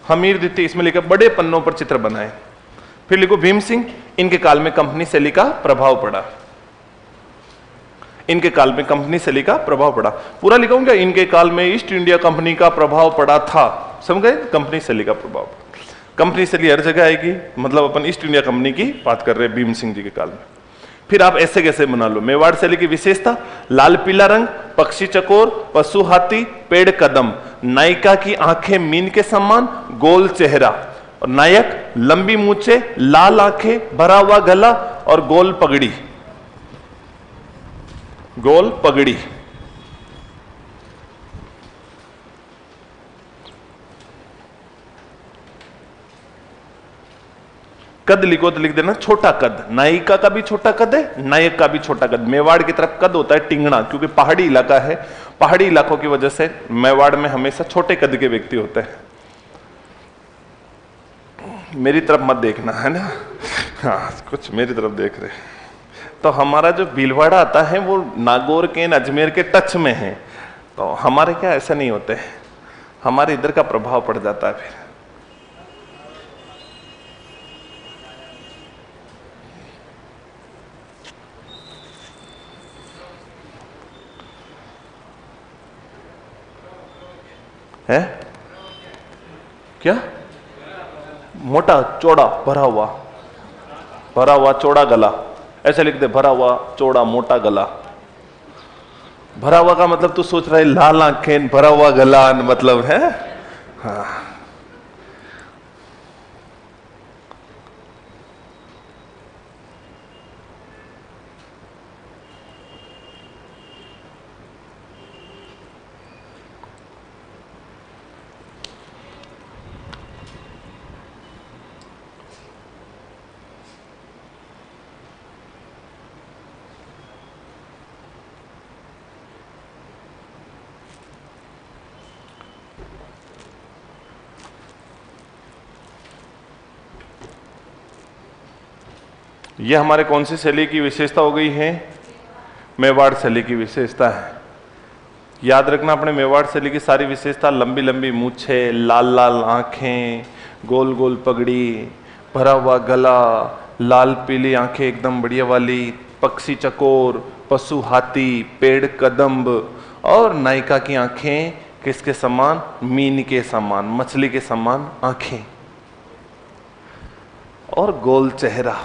हमीर द्वितीय, इसमें लिखा बड़े पन्नों पर चित्र बनाए। फिर लिखो भीम सिंह, इनके काल में कंपनी शैली का प्रभाव पड़ा। इनके काल में कंपनी शैली का प्रभाव पड़ा। पूरा लिखाऊंगा, इनके काल में ईस्ट इंडिया कंपनी का प्रभाव पड़ा था। समझ गए, कंपनी शैली का प्रभाव। कंपनी शैली हर जगह आएगी, मतलब अपन ईस्ट इंडिया कंपनी की बात कर रहे हैं भीम सिंह जी के काल में। फिर आप ऐसे कैसे बना लो, मेवाड़ शैली की विशेषता, लाल पीला रंग, पक्षी चकोर, पशु हाथी, पेड़ कदम, नायिका की आंखें मीन के समान, गोल चेहरा, और नायक लंबी मूछे, लाल आंखें, भरा हुआ गला और गोल पगड़ी। कद लिखो तो लिख देना छोटा कद। नायिका का भी छोटा कद है, नायक का भी छोटा कद। मेवाड़ की तरफ कद होता है टिंगना, क्योंकि पहाड़ी इलाका है। पहाड़ी इलाकों की वजह से मेवाड़ में हमेशा छोटे कद के व्यक्ति होते हैं। मेरी तरफ मत देखना, है ना, हाँ कुछ मेरी तरफ देख रहे। तो हमारा जो भीलवाड़ा आता है वो नागौर के, अजमेर के टच में है। तो हमारे क्या ऐसा नहीं होते, हमारे इधर का प्रभाव पड़ जाता है। फिर है क्या, मोटा चौड़ा भरा हुआ चौड़ा गला, ऐसे लिख दे, भरा हुआ चौड़ा मोटा गला। भरा हुआ का मतलब तू सोच रहा है लाल आंखें, भरा हुआ गला मतलब है, हाँ। यह हमारे कौन सी शैली की विशेषता हो गई है, मेवाड़ शैली की विशेषता है। याद रखना, अपने मेवाड़ शैली की सारी विशेषता, लंबी लंबी मूछे, लाल लाल आंखें, गोल गोल पगड़ी, भरा हुआ गला, लाल पीली आंखें एकदम बढ़िया वाली, पक्षी चकोर, पशु हाथी, पेड़ कदम्ब, और नायिका की आंखें किसके समान, मीन के समान, मछली के समान आंखें, और गोल चेहरा।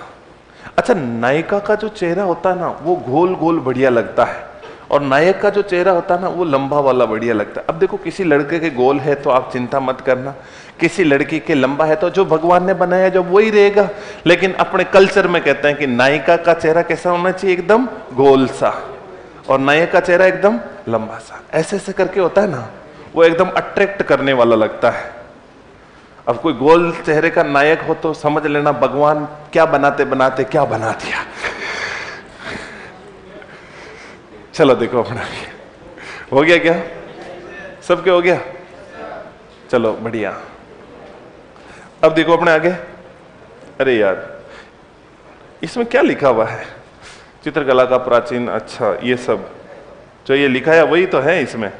अच्छा, नायिका का जो चेहरा होता है ना वो गोल गोल बढ़िया लगता है, और नायक का जो चेहरा होता है ना वो लंबा वाला बढ़िया लगता है। अब देखो, किसी लड़के के गोल है तो आप चिंता मत करना, किसी लड़की के लंबा है तो जो भगवान ने बनाया जो वही रहेगा। लेकिन अपने कल्चर में कहते हैं कि नायिका का चेहरा कैसा होना चाहिए, एकदम गोल सा, और नायक का चेहरा एकदम लंबा सा। ऐसे ऐसे करके होता है ना, वो एकदम अट्रैक्ट करने वाला लगता है। अब कोई गोल चेहरे का नायक हो तो समझ लेना भगवान क्या बनाते बनाते क्या बना दिया। चलो देखो, अपना हो गया क्या, सबके हो गया, चलो बढ़िया। अब देखो अपने आगे, अरे यार इसमें क्या लिखा हुआ है, चित्रकला का प्राचीन, अच्छा ये सब जो ये लिखा है वही तो है इसमें।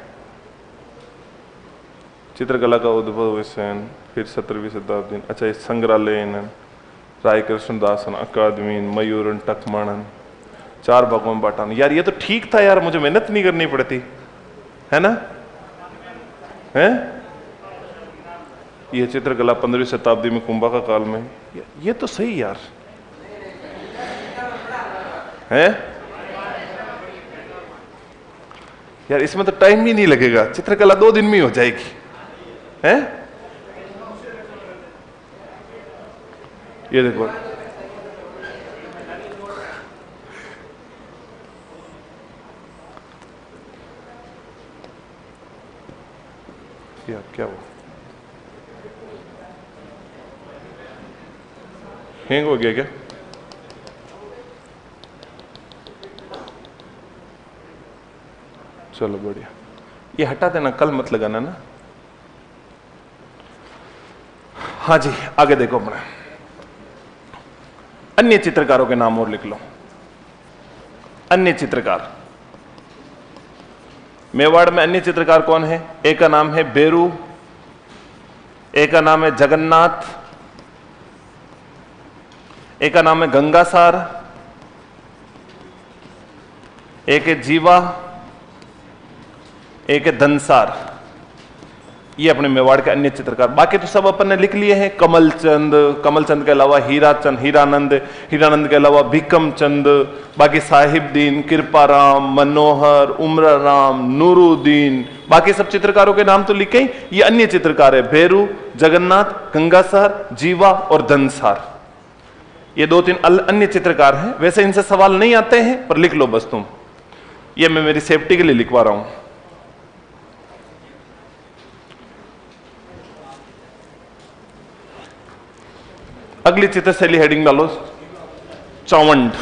चित्रकला का उद्भव विषय, फिर 17वीं शताब्दी, अच्छा ये संग्रहालय, राय कृष्णदासन अकादमी, मयूरन टकमाणन, 4 भागों में बांटा। यार ये तो ठीक था यार, मुझे मेहनत नहीं करनी पड़ती। है ना? है ये चित्रकला 15वीं शताब्दी में कुंभा का काल में, ये तो सही यार है यार, इसमें तो टाइम भी नहीं लगेगा, चित्रकला 2 दिन में ही हो जाएगी है। ये देखो यार, क्या हुआ, हैंग हो गया क्या? चलो बढ़िया, ये हटा देना, कल मत लगाना ना। हाँ जी, आगे देखो अपना अन्य चित्रकारों के नाम और लिख लो। अन्य चित्रकार, मेवाड़ में अन्य चित्रकार कौन है? एक का नाम है बेरू, एक का नाम है जगन्नाथ, एक का नाम है गंगासार, एक है जीवा, एक है धनसार। ये अपने मेवाड़ के अन्य चित्रकार। बाकी तो सब अपन ने लिख लिए हैं। कमलचंद, कमलचंद के अलावा हीराचंद, हीरानंद, हीरानंद के अलावा भीकमचंद, बाकी साहिबदीन, कृपाराम, मनोहर, उमराराम, नूरुद्दीन, बाकी सब चित्रकारों के नाम तो लिखे ही। ये अन्य चित्रकार है, भेरू, जगन्नाथ, गंगासार, जीवा और धनसार। ये 2-3 अन्य चित्रकार हैं। वैसे इनसे सवाल नहीं आते हैं, पर लिख लो बस तुम। ये मैं मेरी सेफ्टी के लिए लिखवा रहा हूं। अगली चित्रशैली हेडिंग डालो चावंड।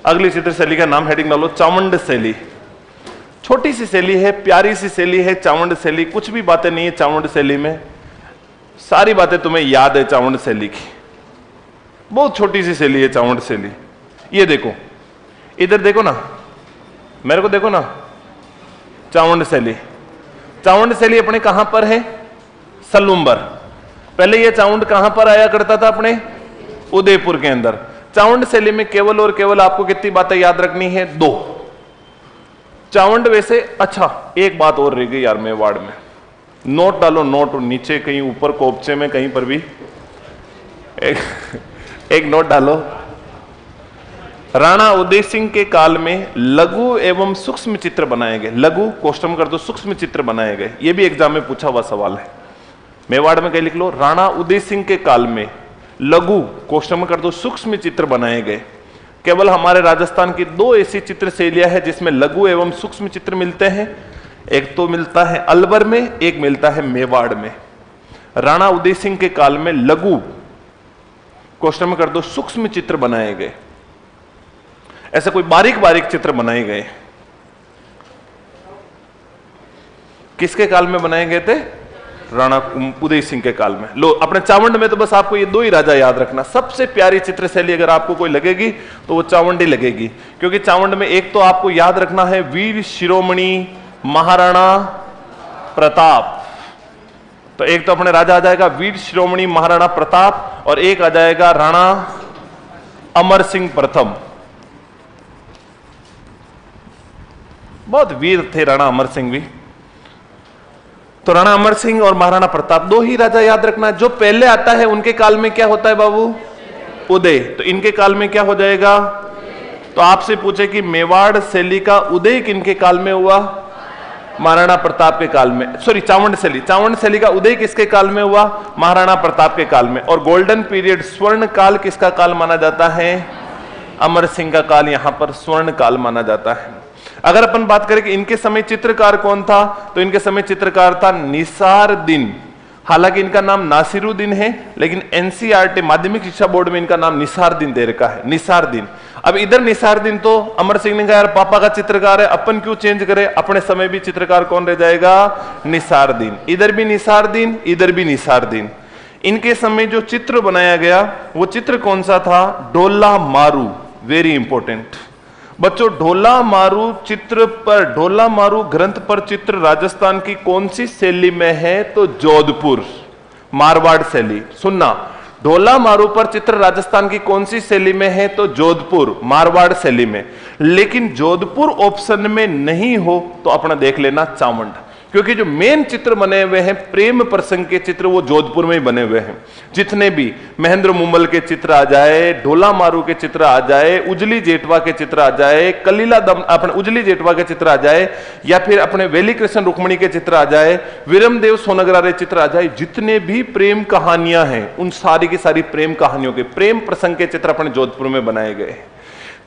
अगली चित्रशैली का नाम हेडिंग डालो चावंड शैली। छोटी सी शैली है, प्यारी सी शैली है चावंड शैली। कुछ भी बातें नहीं है चावंड शैली में, सारी बातें तुम्हें याद है चावंड शैली की। बहुत छोटी सी शैली है चावंड शैली। ये देखो, इधर देखो ना, मेरे को देखो ना, चावंड शैली। चावंड शैली अपने कहां पर है? सलूम्बर। पहले ये चावंड कहां पर आया करता था? अपने उदयपुर के अंदर। चावंड शैली में केवल और केवल आपको कितनी बातें याद रखनी है? 2। चावंड वैसे, अच्छा एक बात और रह गई यार मेवाड़ में, नोट डालो, नोट नीचे कहीं ऊपर कोपचे में कहीं पर भी एक नोट डालो। राणा उदय सिंह के काल में लघु एवं सूक्ष्म चित्र बनाए गए। लघु कोष्टम कर दो, सूक्ष्म चित्र बनाए गए। यह भी एग्जाम में पूछा हुआ सवाल है। मेवाड़ में कहीं लिख लो, राणा उदय सिंह के काल में लघु कोष्टम कर दो सूक्ष्म चित्र बनाए गए। केवल हमारे राजस्थान की 2 ऐसी चित्र शैलियां हैं जिसमें लघु एवं सूक्ष्म चित्र मिलते हैं। एक तो मिलता है अलवर में, एक मिलता है मेवाड़ में। राणा उदय सिंह के काल में लघु कोष्टम कर दो सूक्ष्म चित्र बनाए गए। ऐसे कोई बारीक बारीक चित्र बनाए गए। किसके काल में बनाए गए थे? राणा उदय सिंह के काल में। लो, अपने चावंड में तो बस आपको ये 2 ही राजा याद रखना। सबसे प्यारी चित्रशैली अगर आपको कोई लगेगी तो वो चावंड ही लगेगी, क्योंकि चावंड में एक तो आपको याद रखना है वीर शिरोमणि महाराणा प्रताप। तो एक तो अपने राजा आ जाएगा वीर शिरोमणि महाराणा प्रताप, और एक आ जाएगा राणा अमर सिंह प्रथम। बहुत वीर थे राणा अमर सिंह भी। तो राणा अमर सिंह और महाराणा प्रताप 2 ही राजा याद रखना। जो पहले आता है उनके काल में क्या होता है बाबू? उदय। तो इनके काल में क्या हो जाएगा? तो आपसे पूछे कि मेवाड़ शैली का उदय किनके काल में हुआ? महाराणा प्रताप के काल में। सॉरी, चावंड शैली, चावंड शैली का उदय किसके काल में हुआ? महाराणा प्रताप के काल में। और गोल्डन पीरियड, स्वर्ण काल किसका काल माना जाता है? अमर सिंह का काल यहां पर स्वर्ण काल माना जाता है। अगर अपन बात करें कि इनके समय चित्रकार कौन था, तो इनके समय चित्रकार था निसारदीन। हालांकि इनका नाम नासिरुद्दीन है, लेकिन एनसीईआरटी माध्यमिक शिक्षा बोर्ड में इनका नाम निसारदीन दे रखा है, निसारदीन। अब इधर निसारदीन तो अमर सिंह ने कहा यार पापा का चित्रकार है, अपन क्यों चेंज करें, अपने समय भी चित्रकार कौन रह जाएगा? निसारदीन। इधर भी निसारदीन, इधर भी निसारदीन। इनके समय जो चित्र बनाया गया वो चित्र कौन सा था? ढोला मारू। वेरी इंपॉर्टेंट बच्चों, ढोला मारू चित्र पर, ढोला मारू ग्रंथ पर चित्र राजस्थान की कौन सी शैली में है? तो जोधपुर, मारवाड़ शैली। सुनना, ढोला मारू पर चित्र राजस्थान की कौन सी शैली में है? तो जोधपुर मारवाड़ शैली में। लेकिन जोधपुर ऑप्शन में नहीं हो तो अपना देख लेना चावंड, क्योंकि जो मेन चित्र बने हुए हैं प्रेम प्रसंग के चित्र वो जोधपुर में ही बने हुए हैं। जितने भी महेंद्र मुमल के चित्र आ जाए, ढोला मारू के चित्र आ जाए, उजली जेठवा के चित्र आ जाए, कलीला दम अपने उजली जेठवा के चित्र आ जाए, या फिर अपने वेली कृष्ण रुक्मणी के चित्र आ जाए, विरमदेव सोनगरारे चित्र आ जाए, जितने भी प्रेम कहानियां हैं उन सारी की सारी प्रेम कहानियों के प्रेम प्रसंग के चित्र अपने जोधपुर में बनाए गए हैं।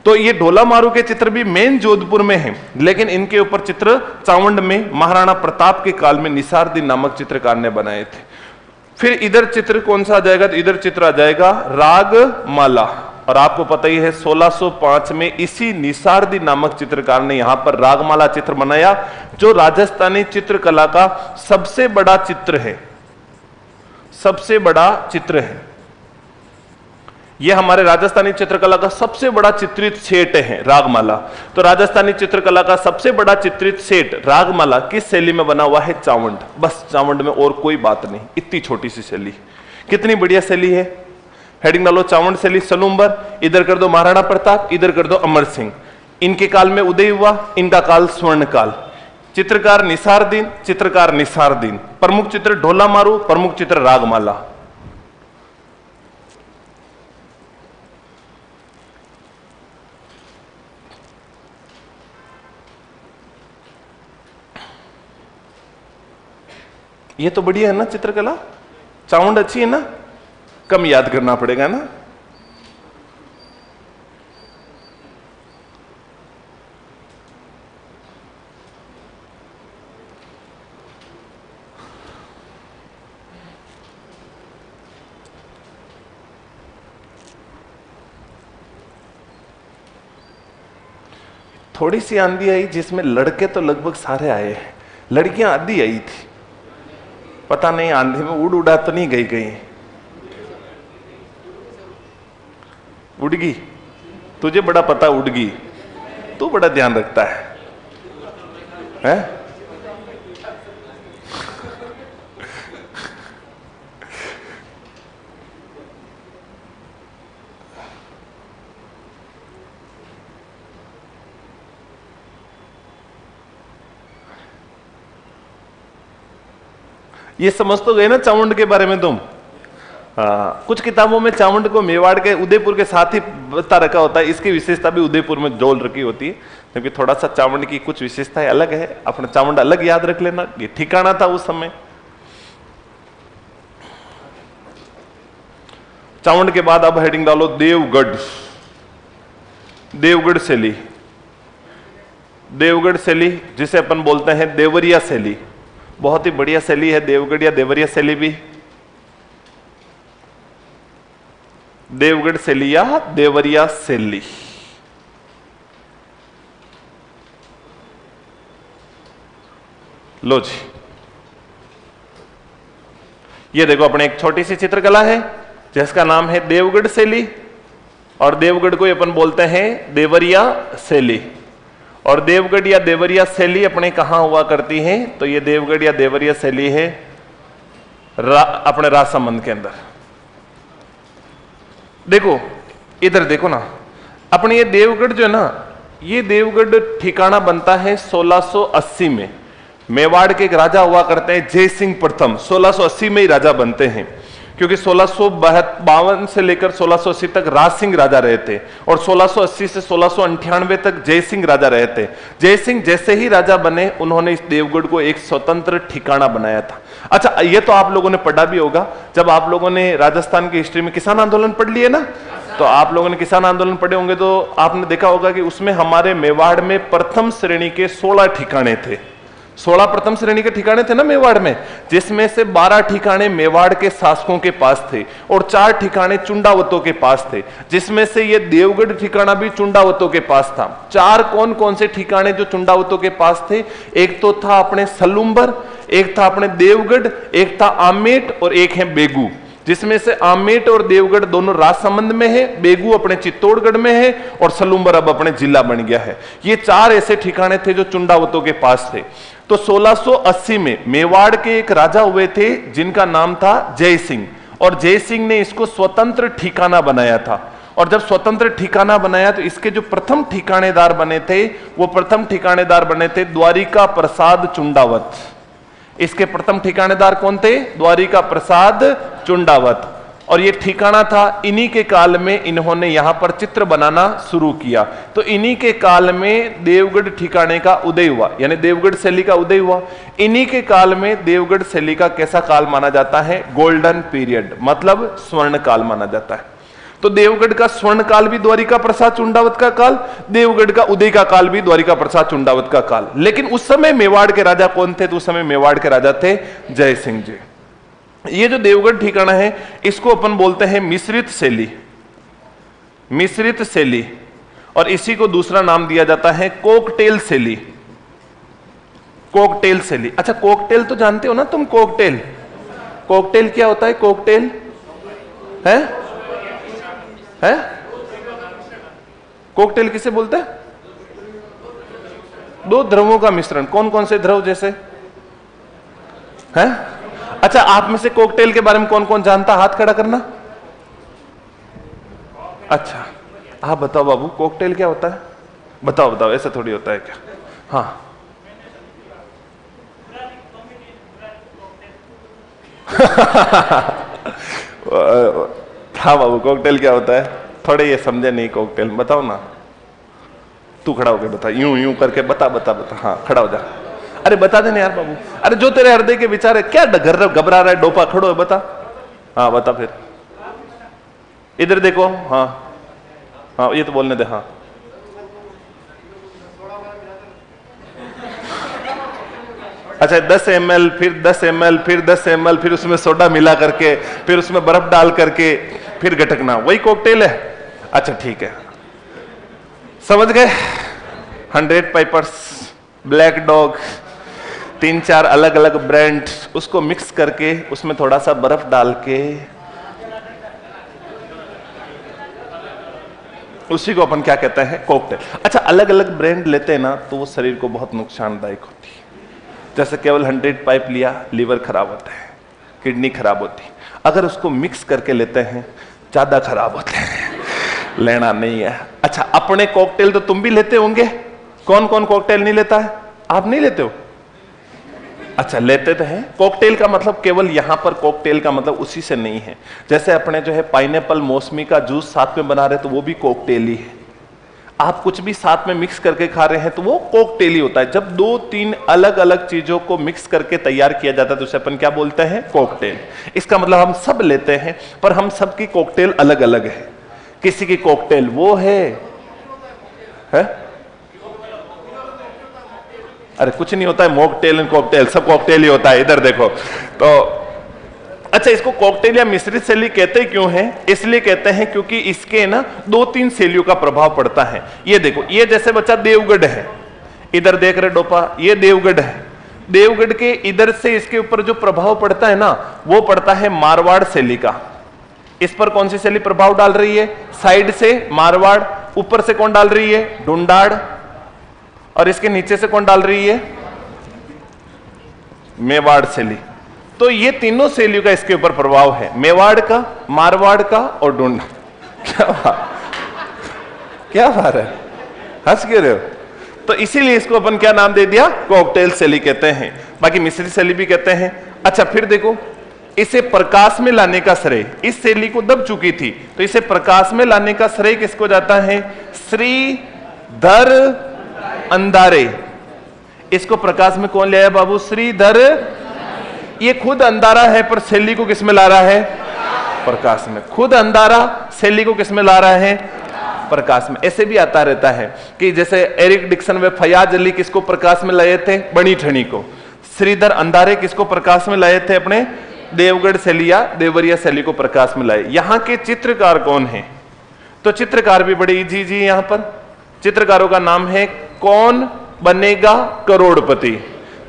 तो ये ढोला मारू के चित्र भी मेन जोधपुर में हैं, लेकिन इनके ऊपर चित्र चावंड में महाराणा प्रताप के काल में निसारदीन नामक चित्रकार ने बनाए थे। फिर इधर चित्र कौन सा आ जाएगा? तो इधर चित्र आ जाएगा रागमाला, और आपको पता ही है 1605 में इसी निसारदीन नामक चित्रकार ने यहां पर रागमाला चित्र बनाया, जो राजस्थानी चित्रकला का सबसे बड़ा चित्र है, सबसे बड़ा चित्र है। यह हमारे राजस्थानी चित्रकला का सबसे बड़ा चित्रित सेट है रागमाला। तो राजस्थानी चित्रकला का सबसे बड़ा चित्रित सेट रागमाला किस शैली में बना हुआ है? चावंड। बस चावंड में और कोई बात नहीं, इतनी छोटी सी शैली, कितनी बढ़िया शैली है। हेडिंग डालो चावंड शैली सलूम्बर, इधर कर दो महाराणा प्रताप, इधर कर दो अमर सिंह। इनके काल में उदय हुआ, इनका काल स्वर्ण काल। चित्रकार निसारदीन, चित्रकार निसारदीन। प्रमुख चित्र ढोला मारू, प्रमुख चित्र रागमाला। ये तो बढ़िया है ना चित्रकला, चावंड अच्छी है ना, कम याद करना पड़ेगा ना। थोड़ी सी आंधी आई जिसमें लड़के तो लगभग सारे आए, लड़कियां आधी आई थी, पता नहीं आंधी में उड़ा तो नहीं गई उड़ गई। तुझे बड़ा पता उड़ गई, तू बड़ा ध्यान रखता है? ये समझ तो गए ना चावंड के बारे में तुम? कुछ किताबों में चावंड को मेवाड़ के उदयपुर के साथ ही बता रखा होता है, इसकी विशेषता भी उदयपुर में जोड़ रखी होती है, क्योंकि थोड़ा सा चावंड की कुछ विशेषताएं अलग है। अपना चावंड अलग याद रख लेना, ये ठिकाना था उस समय। चावंड के बाद अब हेडिंग डालो देवगढ़। देवगढ़ शैली, देवगढ़ शैली जिसे अपन बोलते हैं देवरिया शैली, बहुत ही बढ़िया शैली है देवगढ़ या देवरिया शैली भी। देवगढ़ शैली या देवरिया शैली। लो जी, ये देखो अपने एक छोटी सी चित्रकला है जिसका नाम है देवगढ़ शैली, और देवगढ़ को अपन बोलते हैं देवरिया शैली। और देवगढ़ या देवरिया शैली अपने कहां हुआ करती है? तो ये देवगढ़ या देवरिया शैली है अपने राजसमंद के अंदर। देखो इधर देखो ना, अपने ये देवगढ़ जो है ना, ये देवगढ़ ठिकाना बनता है 1680 में। मेवाड़ के एक राजा हुआ करते हैं जय सिंह प्रथम, 1680 में ही राजा बनते हैं, क्योंकि 1652 से लेकर 1680 तक राज सिंह राजा रहे थे, और 1680 से 1698 तक जय सिंह राजा रहे थे। जय सिंह जैसे ही राजा बने, उन्होंने इस देवगढ़ को एक स्वतंत्र ठिकाना बनाया था। अच्छा, ये तो आप लोगों ने पढ़ा भी होगा, जब आप लोगों ने राजस्थान की हिस्ट्री में किसान आंदोलन पढ़ लिए ना, तो आप लोगों ने किसान आंदोलन पढ़े होंगे, तो आपने देखा होगा कि उसमें हमारे मेवाड़ में प्रथम श्रेणी के 16 ठिकाने थे। 16 प्रथम श्रेणी के ठिकाने थे ना मेवाड़ में, जिसमें से 12 ठिकाने मेवाड़ के शासकों के पास थे और 4 ठिकाने चुंडावतों के पास थे, जिसमें से ये देवगढ़ ठिकाना भी चुंडावतों के पास था। 4 कौन कौन से ठिकाने जो चुंडावतों के पास थे? एक तो था अपने सलूम्बर, एक था अपने देवगढ़, एक था आमेट, और एक है बेगू, जिसमें से आमेट और देवगढ़ दोनों राजसमंद में है, बेगू अपने चित्तौड़गढ़ में है, और सलूम्बर अब अपने जिला बन गया है। ये 4 ऐसे ठिकाने थे जो चुंडावतों के पास थे। तो 1680 में मेवाड़ के एक राजा हुए थे जिनका नाम था जय सिंह, और जय सिंह ने इसको स्वतंत्र ठिकाना बनाया था। और जब स्वतंत्र ठिकाना बनाया तो इसके जो प्रथम ठिकानेदार बने थे, वो प्रथम ठिकानेदार बने थे द्वारिका प्रसाद चुंडावत। इसके प्रथम ठिकानेदार कौन थे? द्वारिका प्रसाद चुंडावत। और ये ठिकाना था, इन्हीं के काल में इन्होंने यहां पर चित्र बनाना शुरू किया। तो इन्हीं के काल में देवगढ़ ठिकाने का उदय हुआ, यानी देवगढ़ शैली का उदय हुआ। इन्हीं के काल में देवगढ़ शैली का कैसा काल माना जाता है? गोल्डन पीरियड, मतलब स्वर्ण काल माना जाता है। तो देवगढ़ का स्वर्ण काल भी द्वारिका प्रसाद चुंडावत का काल, देवगढ़ का उदय का काल भी द्वारिका प्रसाद चुंडावत का काल। लेकिन उस समय मेवाड़ के राजा कौन थे? तो उस समय मेवाड़ के राजा थे जय सिंह जी। ये जो देवगढ़ ठिकाना है, इसको अपन बोलते हैं मिश्रित शैली, मिश्रित शैली। और इसी को दूसरा नाम दिया जाता है कोकटेल शैली, कोकटेल शैली। अच्छा, कोकटेल तो जानते हो ना तुम? कोकटेल, कोकटेल क्या होता है? कोकटेल है कोकटेल किसे बोलते हैं? दो द्रवों का मिश्रण। कौन कौन से द्रव जैसे हैं? अच्छा, आप में से कोकटेल के बारे में कौन कौन जानता? हाथ खड़ा करना। अच्छा, आप बताओ बाबू, कोकटेल क्या होता है? बताओ बताओ, ऐसा थोड़ी होता है क्या? हाँ हाँ बाबू, कॉकटेल क्या होता है? थोड़े ये समझे नहीं कॉकटेल, बताओ ना। तू खड़ा होके बता, यूं यूं करके बता बता बता। हाँ, खड़ा हो जा। अरे बता देने यार बाबू। अरे जो तेरे हृदय के विचार है, क्या घबरा रहा है? डोपा खड़ो है, बता। हाँ बता फिर। इधर देखो। हाँ हाँ, ये तो बोलने दे। हाँ अच्छा, 10 ml, फिर 10 ml, फिर 10 ml, फिर उसमें सोडा मिला करके, फिर उसमें बर्फ डाल करके, फिर गटकना, वही कॉकटेल है। अच्छा ठीक है, समझ गए। 100 पाइपर्स, ब्लैक डॉग, 3-4 अलग अलग ब्रांड, उसको मिक्स करके उसमें थोड़ा सा बर्फ डाल के, उसी को अपन क्या कहते हैं? कॉकटेल। अच्छा, अलग अलग ब्रांड लेते हैं ना, तो वो शरीर को बहुत नुकसानदायक होती है। जैसे केवल 100 पाइप लिया, लीवर खराब होता है, किडनी खराब होती है। अगर उसको मिक्स करके लेते हैं, ज्यादा खराब होते हैं, लेना नहीं है। अच्छा, अपने कॉकटेल तो तुम भी लेते होंगे। कौन कौन कॉकटेल नहीं लेता है? आप नहीं लेते हो? अच्छा, लेते तो हैं। कॉकटेल का मतलब केवल यहां पर कॉकटेल का मतलब उसी से नहीं है। जैसे अपने जो है पाइनएप्पल, मौसमी का जूस साथ में बना रहे, तो वो भी कॉकटेल ही है। आप कुछ भी साथ में मिक्स करके खा रहे हैं, तो वो कॉकटेल ही होता है। जब 2-3 अलग अलग चीजों को मिक्स करके तैयार किया जाता है, तो उसे अपन क्या बोलते हैं? कॉकटेल। इसका मतलब हम सब लेते हैं, पर हम सबकी कॉकटेल अलग अलग है। किसी की कॉकटेल वो है? अरे कुछ नहीं होता है, मॉकटेल एंड कॉकटेल, सब कॉकटेल ही होता है। इधर देखो तो। अच्छा, इसको कॉकटेल या मिश्रित शैली कहते क्यों हैं? इसलिए कहते हैं क्योंकि इसके ना 2-3 शैलियों का प्रभाव पड़ता है। ये देखो, ये जैसे बच्चा देवगढ़ है, इधर देख रहे डोपा, ये देवगढ़ है। देवगढ़ के इधर से इसके ऊपर जो प्रभाव पड़ता है ना, वो पड़ता है मारवाड़ शैली का। इस पर कौन सी शैली प्रभाव डाल रही है? साइड से मारवाड़। ऊपर से कौन डाल रही है? ढूंढाड़। और इसके नीचे से कौन डाल रही है? मेवाड़ शैली। तो ये तीनों शैलियों का इसके ऊपर प्रभाव है, मेवाड़ का, मारवाड़ का और ढूंढा। क्या बात है, हंस क्यों रहे हो? तो इसीलिए इसको अपन क्या नाम दे दिया? कॉकटेल शैली कहते हैं। बाकी मिश्रित शैली भी कहते हैं। अच्छा, फिर देखो, इसे प्रकाश में लाने का श्रेय, इस शैली को दब चुकी थी, तो इसे प्रकाश में लाने का श्रेय किसको जाता है? श्रीधर अंधारे। इसको प्रकाश में कौन ले आया बाबू? श्रीधर। ये खुद अंधारा है, पर शैली को किसमें ला रहा है? प्रकाश में। खुद अंधारा, शैली को किसमें ला रहा है? प्रकाश में। ऐसे भी आता रहता है कि जैसे एरिक डिक्सन व फयाज अली किसको प्रकाश में लाए थे? बनी ठनी को। श्रीधर अंधारे किसको प्रकाश में लाए थे? अपने देवगढ़ शैली या देवरिया शैली को प्रकाश में लाए। यहां के चित्रकार कौन है? तो चित्रकार भी बड़े इजी जी। यहां पर चित्रकारों का नाम है कौन बनेगा करोड़पति।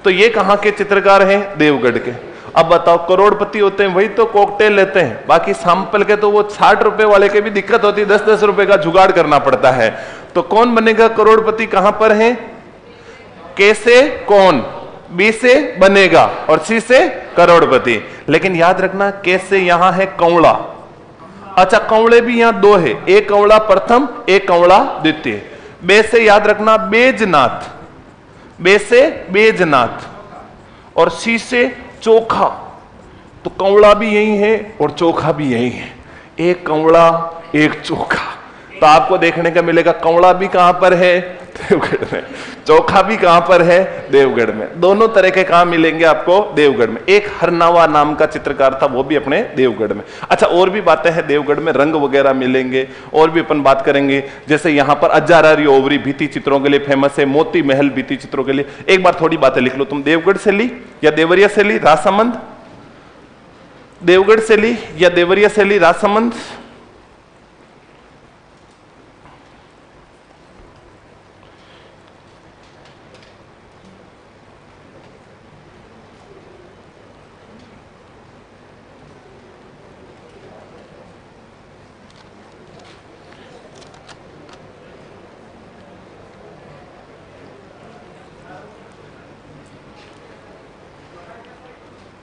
तो ये कहां के चित्रकार हैं? देवगढ़ के। अब बताओ, करोड़पति होते हैं वही तो कॉकटेल लेते हैं, बाकी सैंपल के तो वो 60 रुपए वाले के भी दिक्कत होती है, 10-10 रुपए का जुगाड़ करना पड़ता है। तो कौन बनेगा करोड़पति कहां पर है? कैसे? कौन, बी से बनेगा और सी से करोड़पति। लेकिन याद रखना कैसे यहां है कंवड़ा। अच्छा, कंवड़े भी यहां दो है, एक कंवड़ा प्रथम, एक कंवड़ा द्वितीय। बे से याद रखना बेजनाथ, बे से बेजनाथ, और सी से चोखा। तो कंवड़ा भी यही है और चोखा भी यही है, एक कंवड़ा एक चोखा। तो आपको देखने का मिलेगा कंवड़ा भी कहां पर है, देवगढ़ में, चोखा भी कहां पर है, देवगढ़ में। दोनों तरह के कहां मिलेंगे आपको, देवगढ़ में। एक हरनावा नाम का चित्रकार था, वो भी अपने देवगढ़ में। अच्छा, और भी बातें हैं देवगढ़ में, रंग वगैरह मिलेंगे, और भी अपन बात करेंगे। जैसे यहां पर अजारारी ओवरी भित्ति चित्रों के लिए फेमस है, मोती महल भित्ति चित्रों के लिए। एक बार थोड़ी बातें लिख लो तुम, देवगढ़ से ली या देवरिया से ली राजसमंद, देवगढ़ से ली या देवरिया से ली राजसमंद।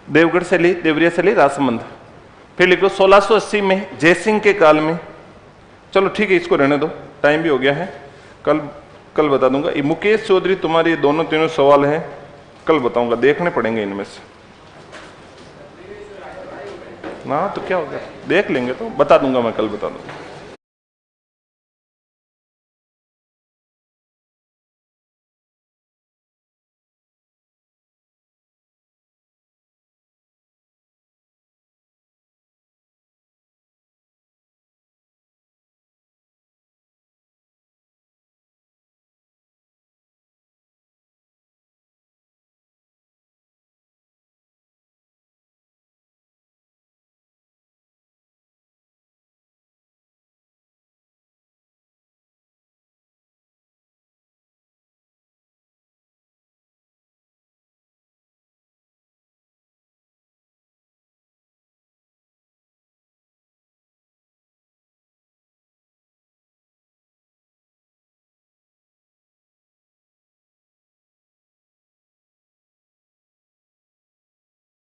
देवगढ़ से ली, देवरिया से ली, राजसमंद। फिर लिखो 1680 में जयसिंह के काल में। चलो ठीक है, इसको रहने दो, टाइम भी हो गया है, कल बता दूंगा। ये मुकेश चौधरी, तुम्हारे दोनों तीनों सवाल हैं, कल बताऊंगा, देखने पड़ेंगे इनमें से ना, तो क्या हो गया, देख लेंगे, तो बता दूंगा मैं, कल बता दूंगा।